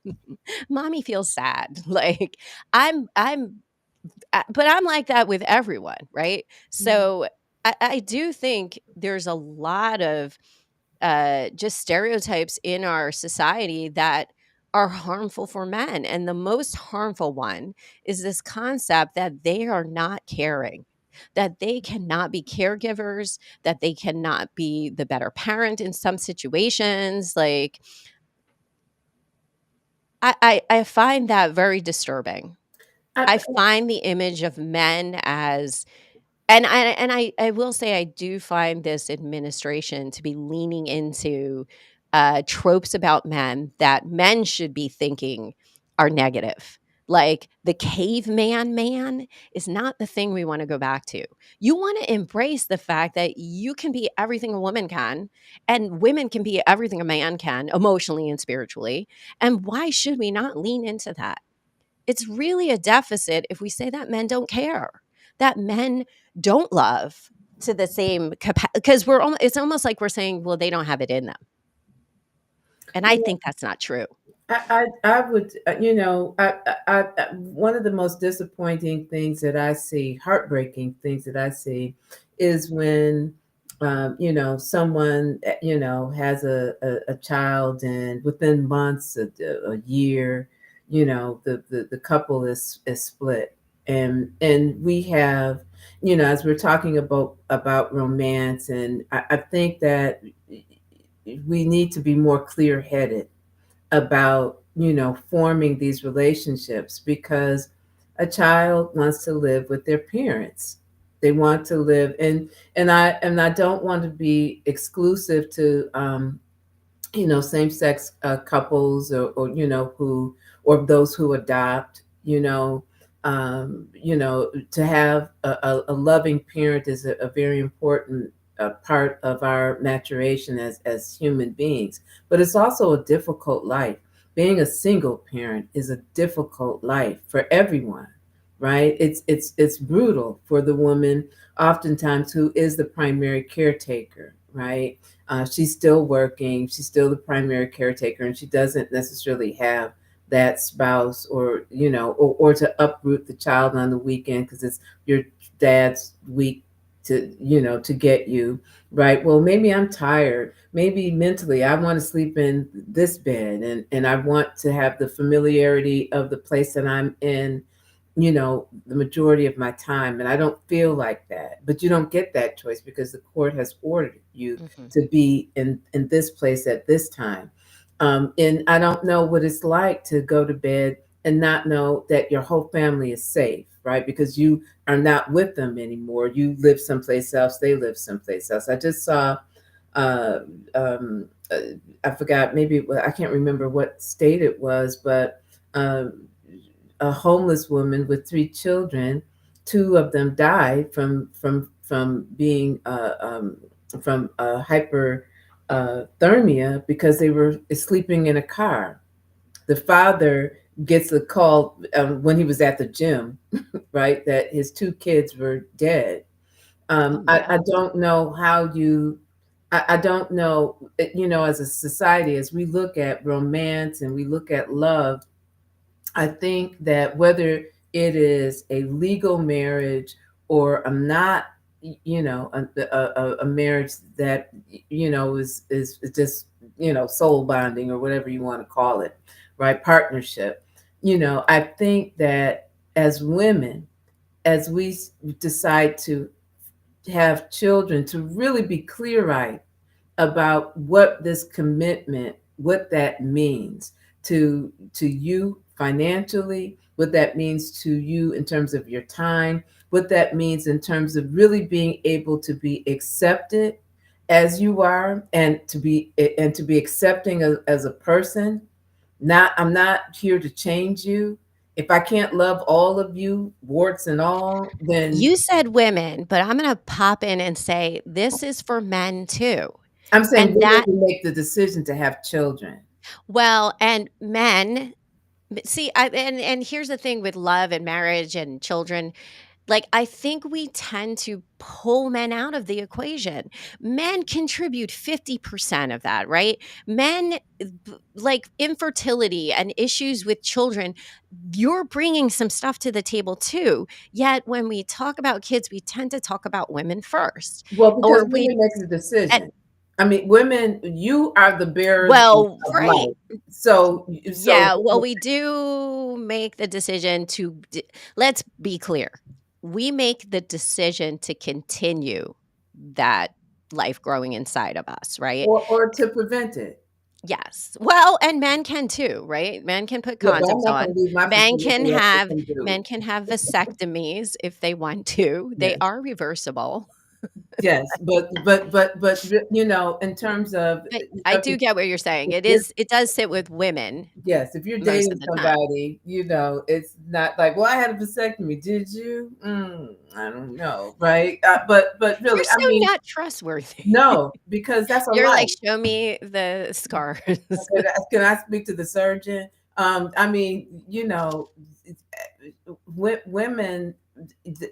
B: Mommy feels sad. Like I'm but I'm like that with everyone, right? So I do think there's a lot of just stereotypes in our society that are harmful for men. And the most harmful one is this concept that they are not caring, that they cannot be caregivers, that they cannot be the better parent in some situations. Like, I find that very disturbing.
A: I,
B: I find the image of men as And I will say I do find this administration to be leaning into, tropes about men that men should be thinking are negative. Like, the caveman man is not the thing we wanna go back to. You wanna embrace the fact that you can be everything a woman can, and women can be everything a man can, emotionally and spiritually, and why should we not lean into that? It's really a deficit if we say that men don't care, that men don't love to the same capacity, because it's almost like we're saying, well, they don't have it in them. And I think that's not true.
A: I would, one of the most disappointing things that I see, heartbreaking things that I see, is when, someone, has a child, and within months, a year, the couple is split. And we have, as we're talking about romance, and I think that we need to be more clear headed about forming these relationships, because a child wants to live with their parents. They want to live, and I don't want to be exclusive to same-sex couples, or who, or those who adopt. To have a loving parent is a very important part of our maturation as human beings. But it's also a difficult life. Being a single parent is a difficult life for everyone, right? It's brutal for the woman, oftentimes, who is the primary caretaker, right? She's still working. She's still the primary caretaker, and she doesn't necessarily have that spouse, or to uproot the child on the weekend because it's your dad's week to get you, right? Well, maybe I'm tired. Maybe mentally I want to sleep in this bed, and I want to have the familiarity of the place that I'm in, the majority of my time, and I don't feel like that. But you don't get that choice because the court has ordered you
B: Mhm.
A: to be in this place at this time. And I don't know what it's like to go to bed and not know that your whole family is safe, right? Because you are not with them anymore. You live someplace else, they live someplace else. I just saw, uh, um, uh, I forgot, maybe, well, I can't remember what state it was, but um, a homeless woman with 3 children. Two of them died from being from hyper thermia because they were sleeping in a car. The father gets a call when he was at the gym, right, that his 2 kids were dead.
B: Oh,
A: I
B: no.
A: don't know how you. I don't know, as a society, as we look at romance and we look at love, I think that whether it is a legal marriage or a not, a marriage that is just soul bonding, or whatever you want to call it, right? Partnership. I think that as women, as we decide to have children, to really be clear eyed about what this commitment, what that means to you financially, what that means to you in terms of your time, what that means in terms of really being able to be accepted as you are, and to be accepting as a person. Not, I'm not here to change you. If I can't love all of you, warts and all, then
B: You said women, but I'm gonna pop in and say this is for men too.
A: I'm saying
B: And
A: women
B: that
A: who make the decision to have children.
B: well, and men, but see, and here's the thing with love and marriage and children. Like, I think we tend to pull men out of the equation. Men contribute 50% of that, right? Men, like infertility and issues with children, you're bringing some stuff to the table too. Yet when we talk about kids, we tend to talk about women first.
A: Well, because
B: Or we,
A: women makes the
B: and,
A: decision. I mean, women, you are the bearers
B: well,
A: of
B: right.
A: life. So
B: Yeah, well, we do make the decision to let's be clear. We make the decision to continue that life growing inside of us, right?
A: or to prevent it.
B: Yes. Well, and men can too, right? Men can put
A: Yeah, but I'm
B: condoms
A: not gonna
B: on.
A: leave my
B: Men
A: fertility
B: can
A: up to
B: have
A: some dude.
B: men can have vasectomies if they want to. They
A: Yes.
B: are reversible.
A: Yes, but, you know, in terms of
B: But I do get what you're saying.
A: if you're
B: It does sit with women
A: yes, if you're
B: most of
A: dating
B: the time.
A: somebody, you know, it's not like, "Well, I had a vasectomy, did you?" I don't know, right? But
B: You're
A: really, I
B: so
A: mean,
B: not trustworthy.
A: no, because that's a
B: You're
A: lie.
B: like, "Show me the scars."
A: Can I speak to the surgeon? I mean, you know, women,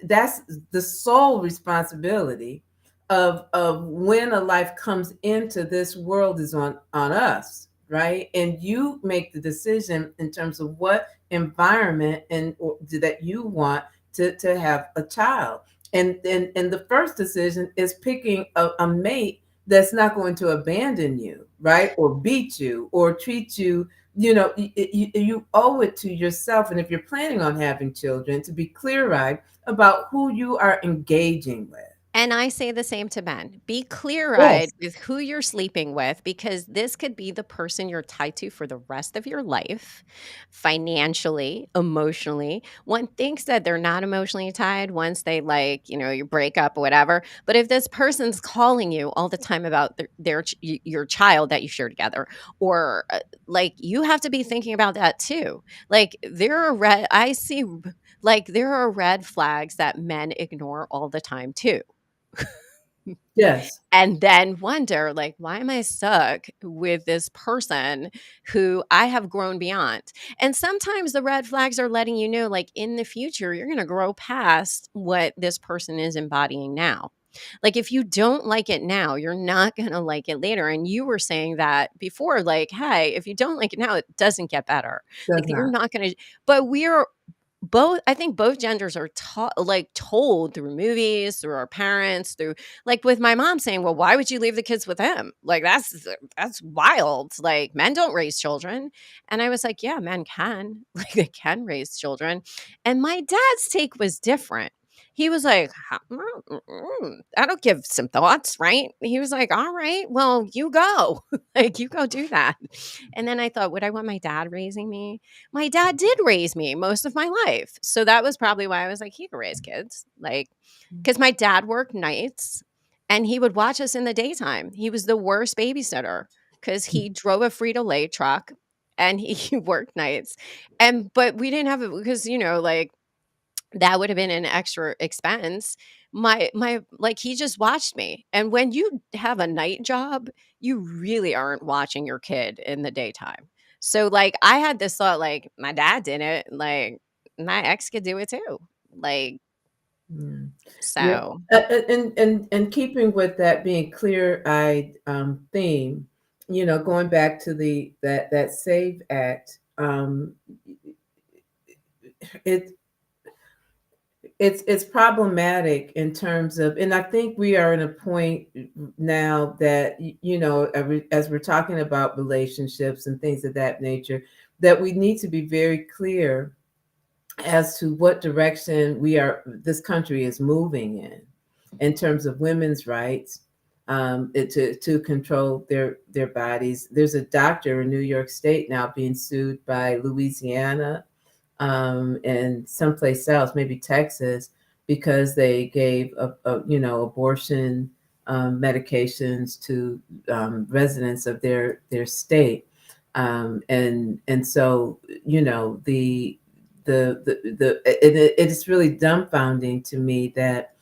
A: that's the sole responsibility of when a life comes into this world is on us, right? And you make the decision in terms of what environment and or, that you want to have a child. And the first decision is picking a mate that's not going to abandon you, right? Or beat you or treat you, you know, you owe it to yourself. And if you're planning on having children, to be clear-eyed about who you are engaging with.
B: And I say the same to men. Be clear-eyed
A: Yes,
B: with who you're sleeping with because this could be the person you're tied to for the rest of your life, financially, emotionally. One thinks that they're not emotionally tied once they like, you break up or whatever. But if this person's calling you all the time about your child that you share together, or like you have to be thinking about that too. Like there are there are red flags that men ignore all the time too.
A: yes,
B: And then wonder, like, why am I stuck with this person who I have grown beyond? And sometimes the red flags are letting you know, like, in the future, you're going to grow past what this person is embodying now. Like, if you don't like it now, you're not going to like it later. And you were saying that before, like, hey, if you don't like it now, it doesn't get better.
A: does
B: Like, you're
A: not.
B: not going to, but we're both, I think both genders are taught, like told through movies, through our parents, through like with my mom saying, "Well, why would you leave the kids with him? Like that's wild. Like men don't raise children." And I was like, "Yeah, men can. Like they can raise children." And my dad's take was different. He was like, "That'll give some thoughts, right?" He was like, "All right, well, you go, like you go do that." And then I thought, would I want my dad raising me? My dad did raise me most of my life, so that was probably why I was like, he could raise kids, like because my dad worked nights and he would watch us in the daytime. He was the worst babysitter because he drove a Frito-Lay truck and he worked nights. But we didn't have it because, like that would have been an extra expense. My like he just watched me. And when you have a night job, you really aren't watching your kid in the daytime. So like I had this thought like my dad did it, like my ex could do it too. Like
A: Mm. Yeah,
B: so
A: and keeping with that being clear-eyed theme, you know, going back to the that Save Act, it it's problematic in terms of, and I think we are in a point now that you know, as we're talking about relationships and things of that nature, that we need to be very clear as to what direction this country is moving in terms of women's rights, to control their bodies. There's a doctor in New York State now being sued by Louisiana, and someplace else, maybe Texas, because they gave you know, abortion medications to residents of their state, and so you know it's really dumbfounding to me that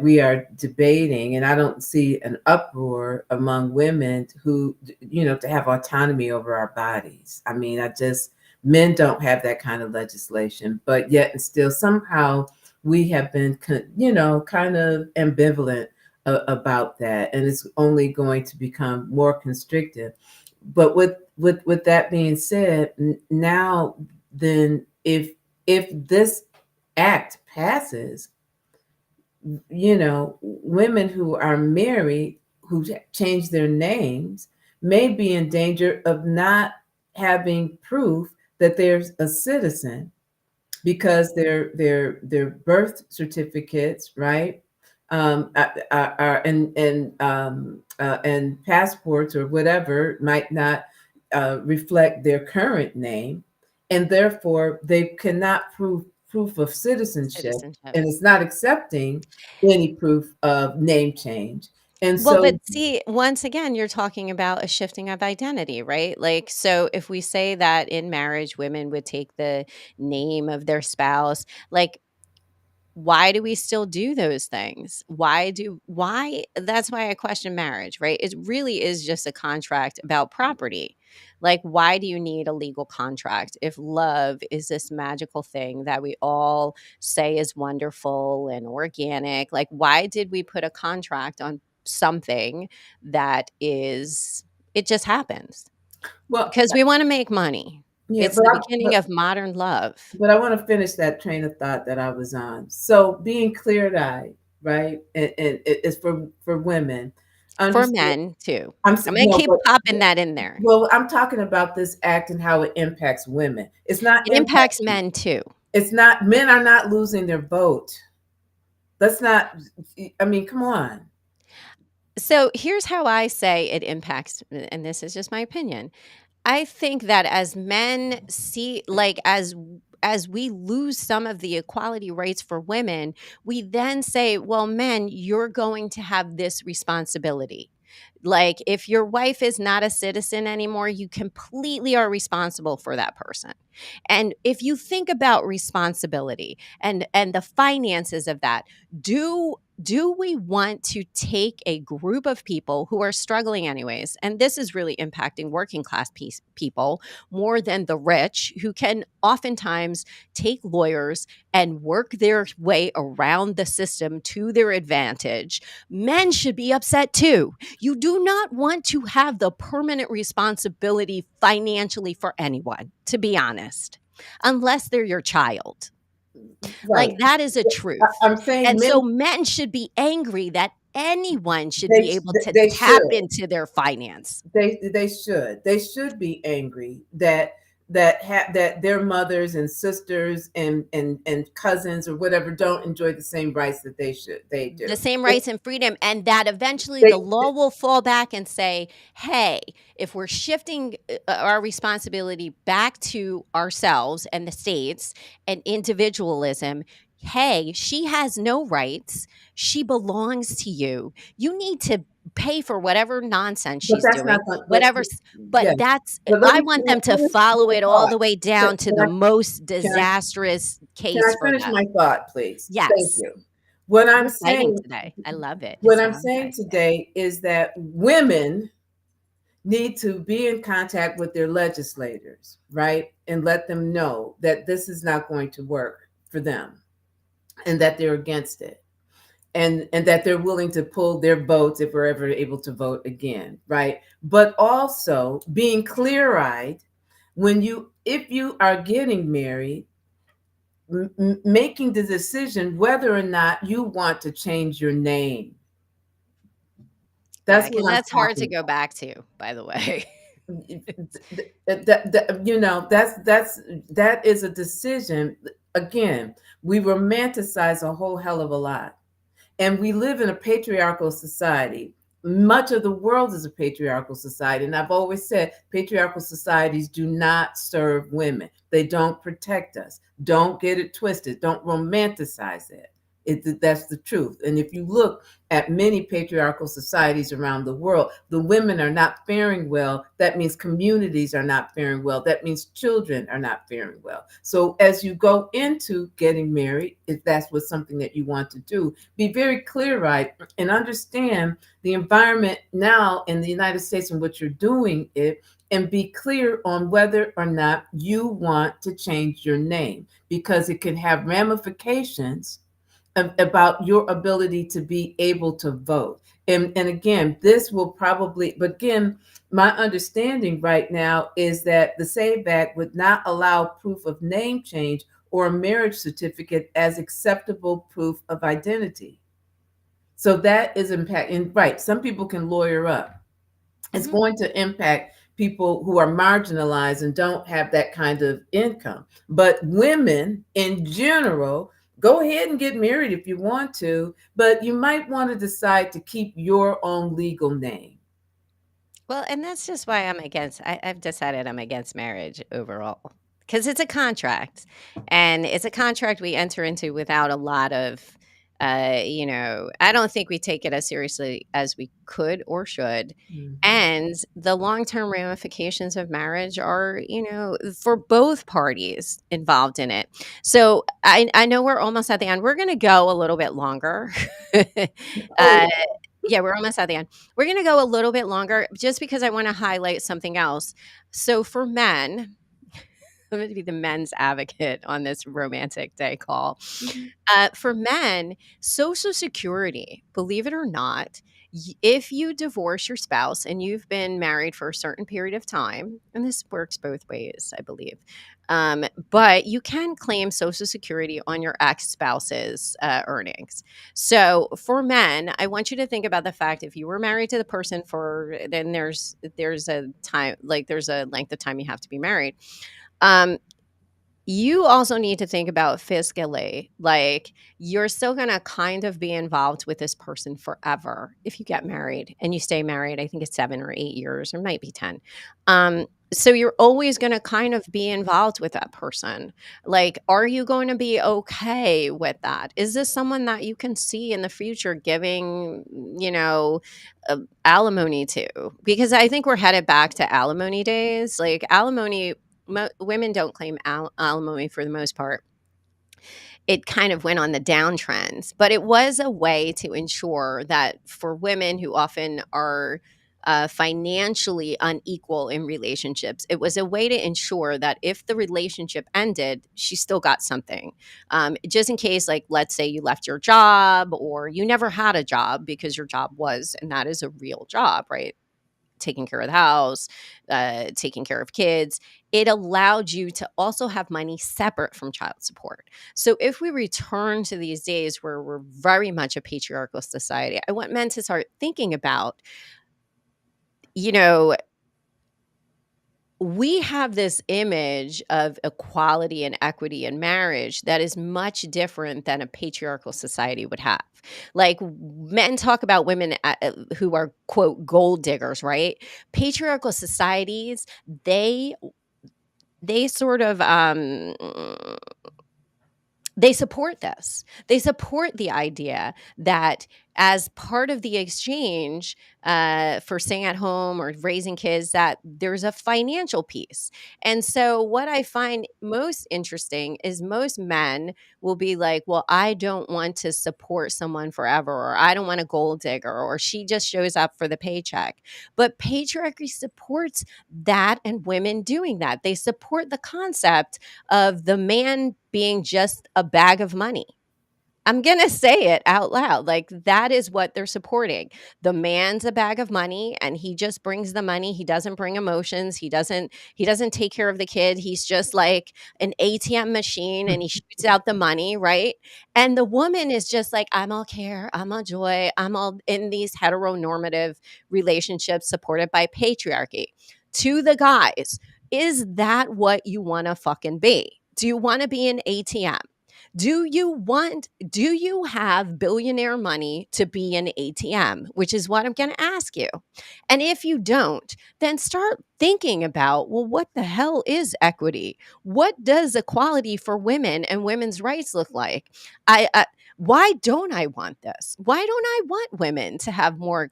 A: we are debating, and I don't see an uproar among women who, you know, to have autonomy over our bodies. I mean, men don't have that kind of legislation, but yet and still somehow we have been, you know, kind of ambivalent about that, and it's only going to become more constrictive. But with that being said, now then, if this act passes, you know, women who are married who change their names may be in danger of not having proof that there's a citizen because their birth certificates, right, and passports or whatever might not reflect their current name, and therefore they cannot prove proof of citizenship,
B: Citizenship.
A: and it's not accepting any proof of name change. And
B: Well, but
A: so,
B: see, once again, you're talking about a shifting of identity, right? Like, so if we say that in marriage, women would take the name of their spouse, like, why do we still do those things? Why that's why I question marriage, right? It really is just a contract about property. Like, why do you need a legal contract if love is this magical thing that we all say is wonderful and organic? Like, why did we put a contract on something that is it just happens?
A: well,
B: Because we want to make money.
A: yeah,
B: It's the beginning of modern love.
A: but I want to finish that train of thought that I was on. So being clear-eyed, right, and it's for women.
B: For
A: Understand?
B: men too.
A: I'm
B: I'm gonna
A: no,
B: keep
A: but
B: popping that in there.
A: well, I'm talking about this act and how it impacts women. It's not
B: It
A: impact.
B: impacts men too.
A: It's not, men are not losing their vote. Let's not. I mean, come on.
B: So here's how I say it impacts, and this is just my opinion. I think that as men see, like, as we lose some of the equality rights for women, we then say, well, men, you're going to have this responsibility. Like, if your wife is not a citizen anymore, you completely are responsible for that person. And if you think about responsibility and the finances of that, do we want to take a group of people who are struggling anyways, and this is really impacting working class people more than the rich, who can oftentimes take lawyers and work their way around the system to their advantage? Men should be upset too. You do not want to have the permanent responsibility financially for anyone, to be honest, unless they're your child. Like,
A: Right.
B: that is a truth.
A: I'm saying
B: And
A: men.
B: so men should be angry that anyone should
A: They
B: be able to
A: they
B: tap
A: should.
B: into their finance.
A: They should be angry that that their mothers and sisters and cousins or whatever don't enjoy the same rights that they
B: The
A: do.
B: same
A: They,
B: rights and freedom, and that eventually
A: they,
B: the law will fall back and say, hey, if we're shifting our responsibility back to ourselves and the states and individualism, hey, she has no rights, she belongs to you, you need to pay for whatever nonsense
A: but
B: she's
A: that's not
B: doing,
A: going.
B: whatever.
A: Yeah.
B: But that's,
A: But
B: I want
A: let me
B: them to
A: finish
B: follow
A: my
B: it all
A: thought.
B: the way
A: Can,
B: down to
A: can
B: the
A: I
B: most
A: can I
B: disastrous
A: can I
B: case for
A: finish
B: them.
A: my thought, please? Thank
B: Yes.
A: you. What I'm
B: You're fighting
A: saying
B: today. I love it.
A: what
B: It's
A: I'm saying
B: Valentine's Day.
A: today is that women need to be in contact with their legislators, right? And let them know that this is not going to work for them and that they're against it. And that they're willing to pull their votes if we're ever able to vote again, right? But also being clear-eyed when you if you are getting married, making the decision whether or not you want to change your name.
B: Yeah,
A: That's
B: because
A: what I'm
B: that's hard to
A: talking
B: go back to, by the way. It's
A: that is a decision. Again, we romanticize a whole hell of a lot, and we live in a patriarchal society. Much of the world is a patriarchal society, and I've always said patriarchal societies do not serve women. They don't protect us. Don't get it twisted. Don't romanticize it. That's the truth. And if you look at many patriarchal societies around the world, the women are not faring well. That means communities are not faring well. That means children are not faring well. So as you go into getting married, if that's what something that you want to do, be very clear-eyed and understand the environment now in the United States in which you're doing it, and be clear on whether or not you want to change your name, because it can have ramifications about your ability to be able to vote. And again, this will probably, but again, my understanding right now is that the SAVE Act would not allow proof of name change or a marriage certificate as acceptable proof of identity. So that is impacting, right? Some people can lawyer up. It's
B: Mhm.
A: going to impact people who are marginalized and don't have that kind of income. But women in general, Go ahead and get married if you want to, but you might want to decide to keep your own legal name.
B: Well, and that's just why I've decided I'm against marriage overall because it's a contract, and it's a contract we enter into without a lot of, I don't think we take it as seriously as we could or should.
A: Mhm.
B: And the long term ramifications of marriage are, for both parties involved in it. So I know we're almost at the end. We're going to go a little bit longer. uh,
A: Oh,
B: yeah, we're almost at the end. We're gonna go a little bit longer just because I wanna highlight something else. So for men, I'm gonna be the men's advocate on this romantic day call.
A: mhm.
B: For men, Social Security, believe it or not, if you divorce your spouse and you've been married for a certain period of time, and this works both ways, I believe, but you can claim Social Security on your ex spouse's earnings. So for men, I want you to think about the fact if you were married to the person for, then there's a time, like there's a length of time you have to be married. Um, you also need to think about fiscally, like you're still going to kind of be involved with this person forever if you get married and you stay married. I think it's 7 or 8 years, or might be 10. So you're always going to kind of be involved with that person. Like, are you going to be okay with that? Is this someone that you can see in the future giving, alimony to? Because I think we're headed back to alimony days. Like alimony, women don't claim alimony for the most part. It kind of went on the downtrends, but it was a way to ensure that for women who often are financially unequal in relationships, it was a way to ensure that if the relationship ended, she still got something. Just in case, like, let's say you left your job or you never had a job because your job was, and that is a real job, right? Taking care of the house, taking care of kids, it allowed you to also have money separate from child support. So if we return to these days where we're very much a patriarchal society, I want men to start thinking about, you know, we have this image of equality and equity in marriage that is much different than a patriarchal society would have. Like men talk about women who are quote gold diggers, right? Patriarchal societies, they sort of they support this. They support the idea that as part of the exchange for staying at home or raising kids, that there's a financial piece. And so, what I find most interesting is most men will be like, "Well, I don't want to support someone forever, or I don't want a gold digger, or she just shows up for the paycheck." But patriarchy supports that and women doing that. They support the concept of the man being just a bag of money. I'm going to say it out loud. Like that is what they're supporting. The man's a bag of money and he just brings the money. He doesn't bring emotions. He doesn't take care of the kid. He's just like an ATM machine and he shoots out the money, right? And the woman is just like, I'm all care, I'm all joy, I'm all in these heteronormative relationships supported by patriarchy. To the guys, is that what you want to fucking be? Do you want to be an ATM? Do you have billionaire money to be an ATM? Which is what I'm going to ask you. And if you don't, then start thinking about, well, what the hell is equity? What does equality for women and women's rights look like? Why don't I want this? Why don't I want women to have more,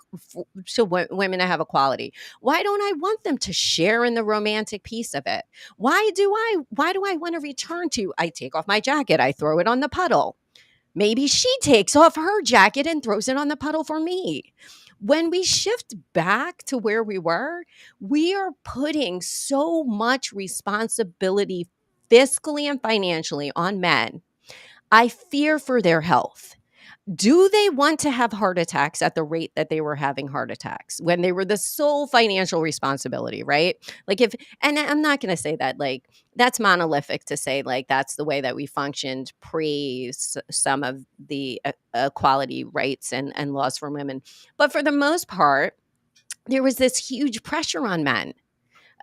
B: women to have equality? Why don't I want them to share in the romantic piece of it? Why do I want to return to, I take off my jacket, I throw it on the puddle. Maybe she takes off her jacket and throws it on the puddle for me. When we shift back to where we were, we are putting so much responsibility fiscally and financially on men. I fear for their health. Do they want to have heart attacks at the rate that they were having heart attacks when they were the sole financial responsibility, right? Like if, and I'm not going to say that like that's monolithic to say like that's the way that we functioned pre some of the equality rights and laws for women. But for the most part, there was this huge pressure on men,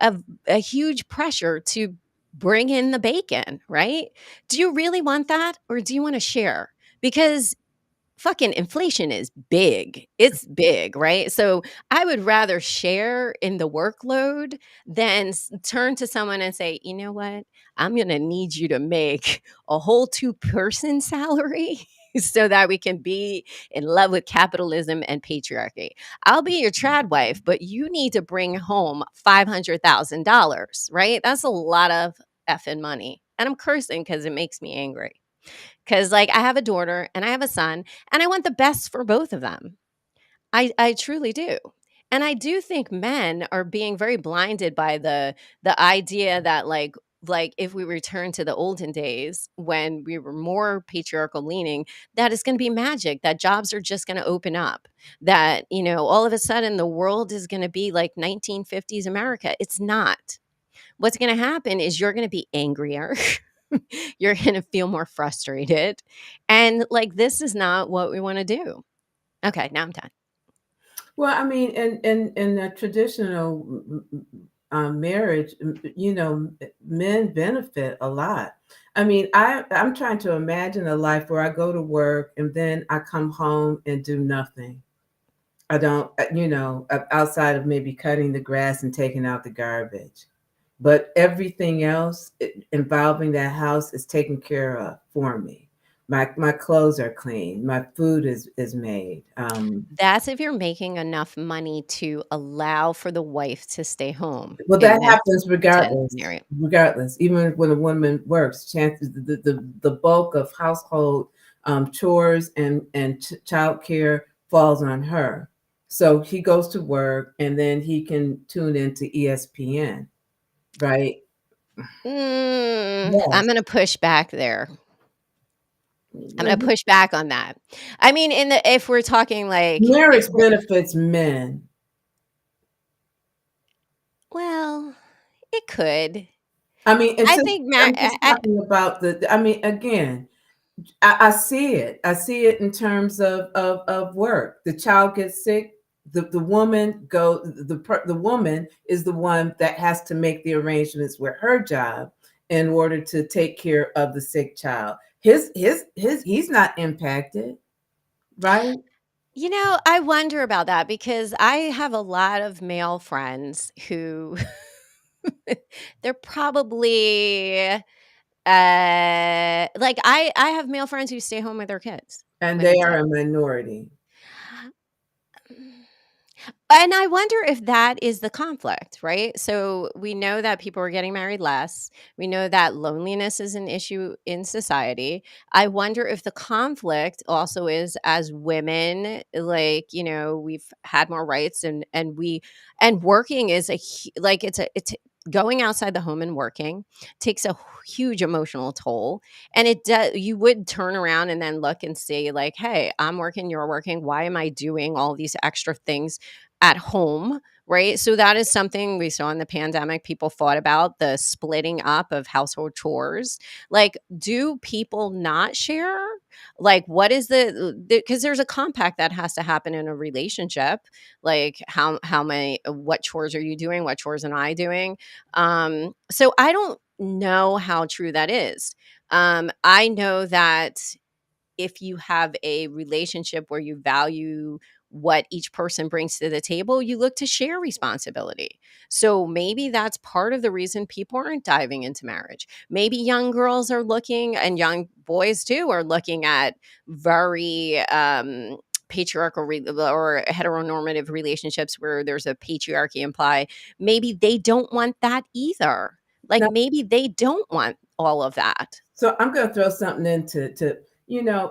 B: of a huge pressure to bring in the bacon, right? Do you really want that, or do you want to share? Because fucking inflation is big. It's big, right? So I would rather share in the workload than turn to someone and say, you know what? I'm going to need you to make a whole two-person salary so that we can be in love with capitalism and patriarchy. I'll be your trad wife, but you need to bring home $500,000, right? That's a lot of effing money. And I'm cursing because it makes me angry. Because, like, I have a daughter and I have a son, and I want the best for both of them. I truly do. And I do think men are being very blinded by the idea that, like if we return to the olden days when we were more patriarchal leaning, that it's going to be magic, that jobs are just going to open up, that, all of a sudden the world is going to be like 1950s America. It's not. What's going to happen is you're going to be angrier. You're going to feel more frustrated. And like, this is not what we want to do. Okay, now I'm done.
A: Well, I mean, in a traditional marriage, men benefit a lot. I mean, I'm trying to imagine a life where I go to work and then I come home and do nothing. I don't, outside of maybe cutting the grass and taking out the garbage. But everything else involving that house is taken care of for me. My clothes are clean. My food is made.
B: That's if you're making enough money to allow for the wife to stay home
A: Well, that
B: in this
A: happens
B: pretend
A: regardless.
B: scenario.
A: Regardless, even when a woman works, chances the bulk of household chores and child care falls on her. So he goes to work and then he can tune into ESPN, right?
B: I'm
A: Yes.
B: going to push back there. I'm
A: Well,
B: going to push back on that. I mean, if we're talking like,
A: marriage benefits men.
B: well, it could.
A: I mean, and
B: I
A: since
B: think
A: I'm just talking about I mean, again, I see it. I see it in terms of work. The child gets sick. The woman the woman is the one that has to make the arrangements with her job in order to take care of the sick child. He's not impacted, right?
B: I wonder about that because I have a lot of male friends who they're probably like I have male friends who stay home with their kids
A: And
B: when
A: they
B: it's
A: are a minority.
B: and I wonder if that is the conflict, right? So we know that people are getting married less. We know that loneliness is an issue in society. I wonder if the conflict also is as women, like, we've had more rights and working is like it's going outside the home and working takes a huge emotional toll. And you would turn around and then look and see like, hey, I'm working, you're working. Why am I doing all these extra things at home, right? So that is something we saw in the pandemic. People thought about the splitting up of household chores. Like, do people not share? Like, what is because there's a compact that has to happen in a relationship. Like, how many, what chores are you doing? What chores am I doing? So I don't know how true that is. I know that if you have a relationship where you value what each person brings to the table, you look to share responsibility. So maybe that's part of the reason people aren't diving into marriage. Maybe young girls are looking, and young boys too, are looking at very patriarchal or heteronormative relationships where there's a patriarchy implied. Maybe they don't want that either. Like
A: Now,
B: maybe they don't want all of that.
A: so I'm going to throw something into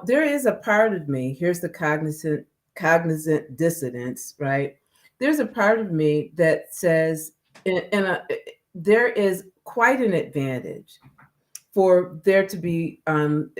A: there is a part of me. Here's the cognizant dissonance, right? There's a part of me that says there is quite an advantage for there to be one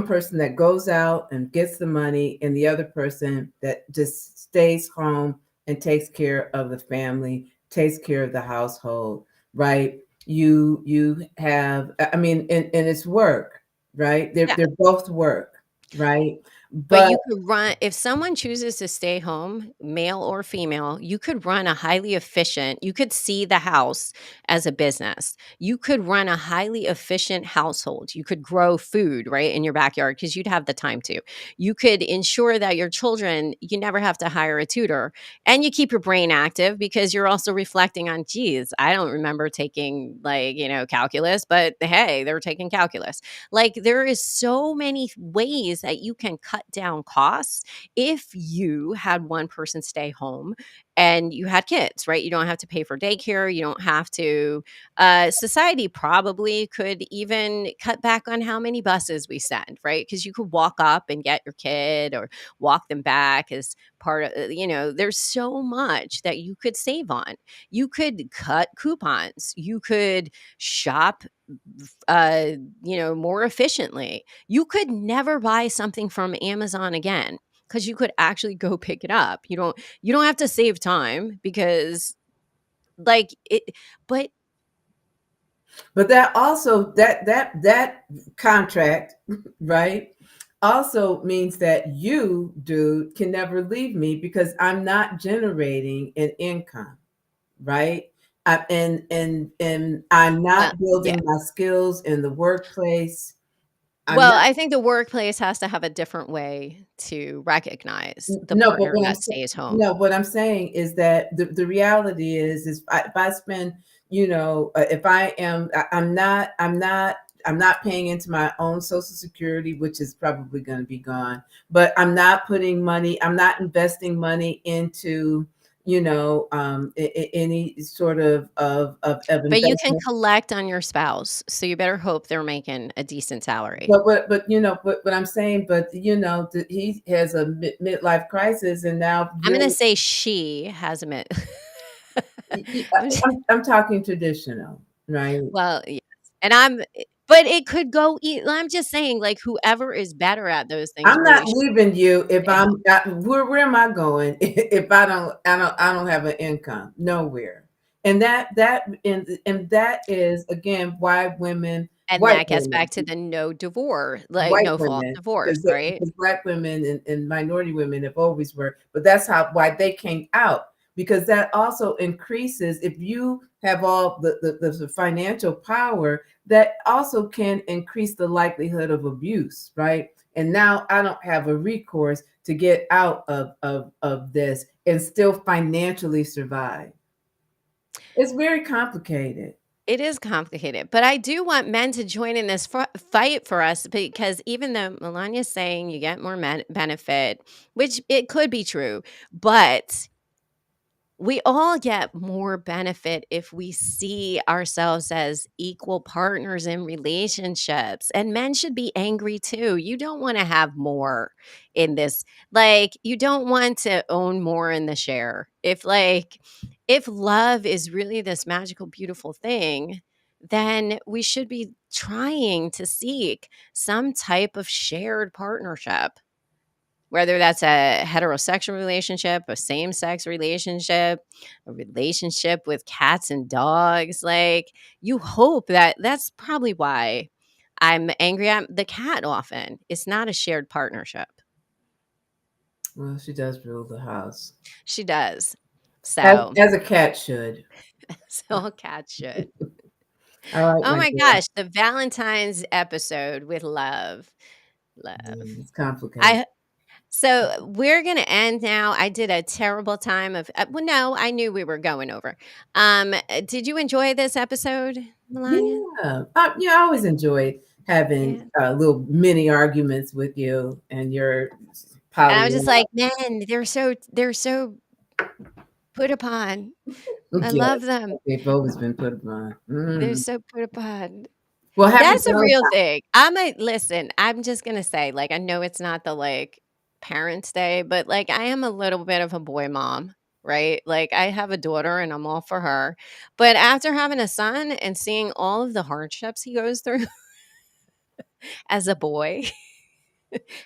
A: person that goes out and gets the money and the other person that just stays home and takes care of the family, takes care of the household, right? You have, I mean, and it's work, right? They're both work, right?
B: But
A: But
B: you could run if someone chooses to stay home, male or female, you could run a highly efficient you could see the house as a business. You could run a highly efficient household. You could grow food, right, in your backyard because you'd have the time to. You could ensure that your children you never have to hire a tutor, and you keep your brain active because you're also reflecting on, "Geez, I don't remember taking, like, calculus, but hey, they're taking calculus." Like, there is so many ways that you can cut down costs if you had one person stay home and you had kids, right? You don't have to pay for daycare. You don't have to. Society probably could even cut back on how many buses we send, right? Because you could walk up and get your kid or walk them back as part of, there's so much that you could save on. You could cut coupons. You could shop uh, more efficiently. You could never buy something from Amazon again because you could actually go pick it up. You don't have to save time because like it but
A: but that also that contract, right, also means that you, dude, can never leave me because I'm not generating an income, right? And I'm
B: well,
A: not
B: yeah.
A: building my skills in the workplace. I'm
B: Well,
A: not.
B: I think the workplace has to have a different way to recognize the
A: No, but
B: partner that stays home.
A: what I'm saying is that the reality is if I spend, if I am, I'm not paying into my own Social Security, which is probably going to be gone. But I'm not investing money into, any sort of
B: But you can
A: investment.
B: collect on your spouse, so you better hope they're making a decent salary.
A: But what I'm saying, but he has a midlife crisis, and now
B: I'm
A: you're.
B: gonna say she has a mit I'm
A: I'm talking traditional, right?
B: Well, yes, and but it could go I'm just saying, like, whoever is better at those things
A: I'm not
B: really should
A: leaving you if
B: stay home.
A: where am I going if I don't have an income? Nowhere. And that is again why
B: And
A: white
B: that gets
A: women,
B: back to the no divorce, like,
A: white
B: no fault
A: women,
B: divorce, right?
A: because black women and minority women have always were, but that's why they came out, because that also increases if you have all the financial power, that also can increase the likelihood of abuse, right? And now I don't have a recourse to get out of this and still financially survive. It's very complicated.
B: It is complicated, but I do want men to join in this fight for us because even though Melania's saying you get more benefit, which it could be true, but we all get more benefit if we see ourselves as equal partners in relationships. And men should be angry too. You don't want to have more in this. Like, you don't want to own more in the share. If love is really this magical, beautiful thing, then we should be trying to seek some type of shared partnership, whether that's a heterosexual relationship, a same sex relationship, a relationship with cats and dogs. Like, you hope that's probably why I'm angry at the cat often. It's not a shared partnership.
A: Well, she does rule the house,
B: She does. So,
A: as a cat should.
B: so a cat should.
A: All right,
B: Oh
A: my
B: my
A: dear.
B: gosh, the Valentine's episode with love. Love.
A: It's complicated.
B: I So we're gonna end now. I did a terrible time of well, no, I knew we were going over. Did you enjoy this episode, Melania?
A: Yeah. I always enjoy having
B: Yeah.
A: little mini arguments with you and your
B: And I was just
A: polyam.
B: like, "Man, they're so put upon. I love
A: Yes,
B: them.
A: they've always been put upon.
B: They're
A: Mm.
B: so put upon."
A: Well, happy
B: That's a real
A: Valentine's.
B: thing. Listen, I'm just gonna say, like, I know it's not the, like, Parents' Day, but, like, I am a little bit of a boy mom, right? Like, I have a daughter, and I'm all for her, but after having a son and seeing all of the hardships he goes through as a boy,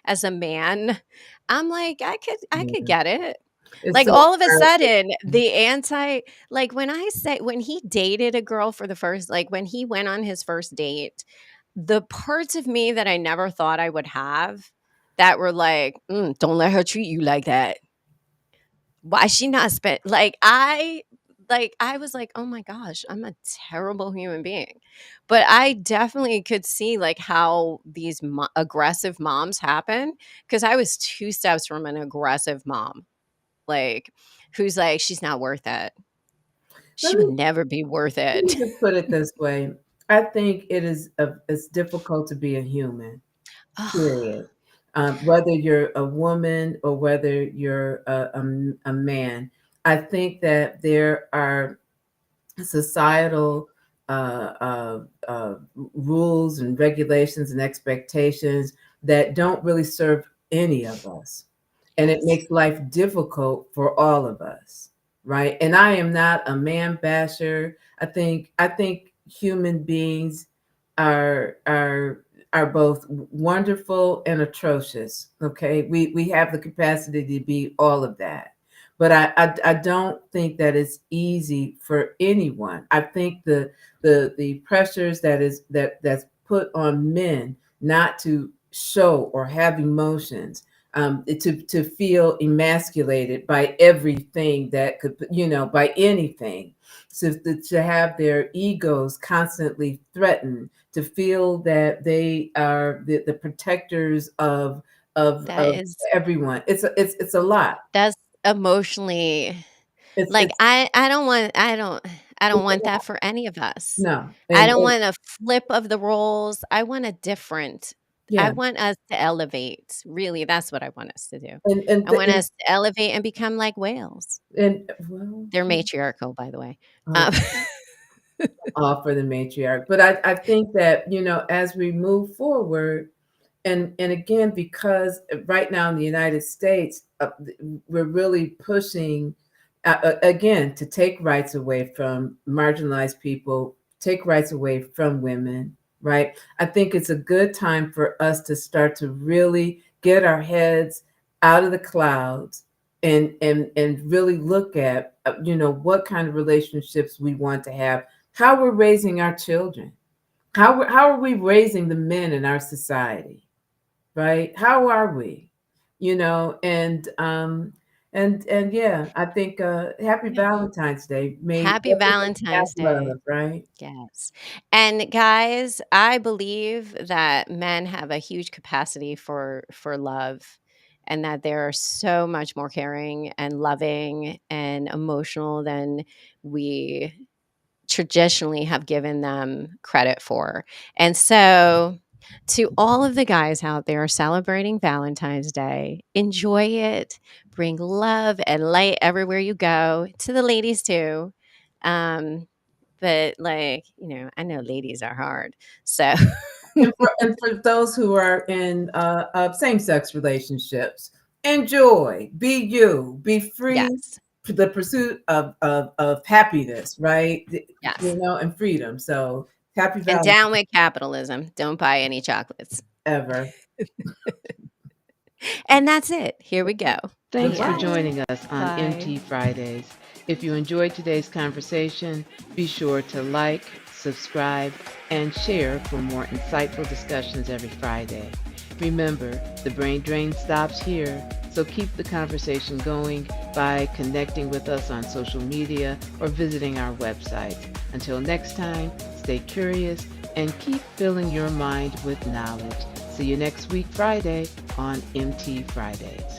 B: as a man, I'm like, I could
A: Yeah.
B: get it.
A: It's
B: Like,
A: so
B: all of a
A: hard.
B: sudden, the anti like, when he dated a girl for the first like, when he went on his first date, the parts of me that I never thought I would have, that were like, don't let her treat you like that. Why she not spent I was like, "Oh my gosh, I'm a terrible human being." But I definitely could see like how these aggressive moms happen, because I was 2 steps from an aggressive mom, like, who's like, "She's not worth it.
A: Let
B: She would
A: me
B: never be worth
A: let
B: it."
A: me just put it this way. I think it's difficult to be a human,
B: Ugh,
A: period. Whether you're a woman or whether you're a man. I think that there are societal rules and regulations and expectations that don't really serve any of us. And it
B: yes.
A: makes life difficult for all of us, right? And I am not a man basher. I think human beings are are both wonderful and atrocious. Okay. We have the capacity to be all of that, but I don't think that it's easy for anyone. I think the pressures that's put on men not to show or have emotions, to feel emasculated by everything that could, by anything, so to have their egos constantly threatened, to feel that they are the protectors
B: That
A: of
B: is
A: everyone. It's a lot.
B: that's emotionally
A: It's
B: like,
A: it's
B: I don't
A: it's a
B: want that
A: lot.
B: for any of us.
A: No,
B: I don't
A: and
B: want a flip of the roles. I
A: yeah,
B: want us to elevate. Really, that's what I want us to do.
A: and
B: I want us to elevate and become like whales.
A: well,
B: They're matriarchal, by the way.
A: oh,
B: Um,
A: all for the matriarch. But I think that, as we move forward, and again, because right now in the United States, we're really pushing, again, to take rights away from marginalized people, take rights away from women, right? I think it's a good time for us to start to really get our heads out of the clouds and really look at, what kind of relationships we want to have, how we're raising our children, how are we raising the men in our society, right? How are we? And yeah, I think happy
B: yeah.
A: Valentine's Day. May
B: Happy
A: everyone have
B: Valentine's Day.
A: love, right?
B: Yes. And guys, I believe that men have a huge capacity for love, and that they're so much more caring and loving and emotional than we traditionally have given them credit for. And so, to all of the guys out there celebrating Valentine's Day, enjoy it. Bring love and light everywhere you go. To the ladies too. But like, I know ladies are hard. So,
A: And for those who are in same-sex relationships, enjoy, be you, be free
B: yes.
A: to the pursuit of happiness, right?
B: Yes.
A: And freedom. So happy
B: And
A: Valentine's
B: down with capitalism. Don't buy any chocolates.
A: ever.
B: And that's it. Here we go.
C: Thanks for
A: Goodbye.
C: joining us on
B: Bye.
C: MT Fridays. If you enjoyed today's conversation, be sure to like, subscribe, and share for more insightful discussions every Friday. Remember, the brain drain stops here, so keep the conversation going by connecting with us on social media or visiting our website. Until next time, stay curious and keep filling your mind with knowledge. See you next week, Friday, on MT Fridays.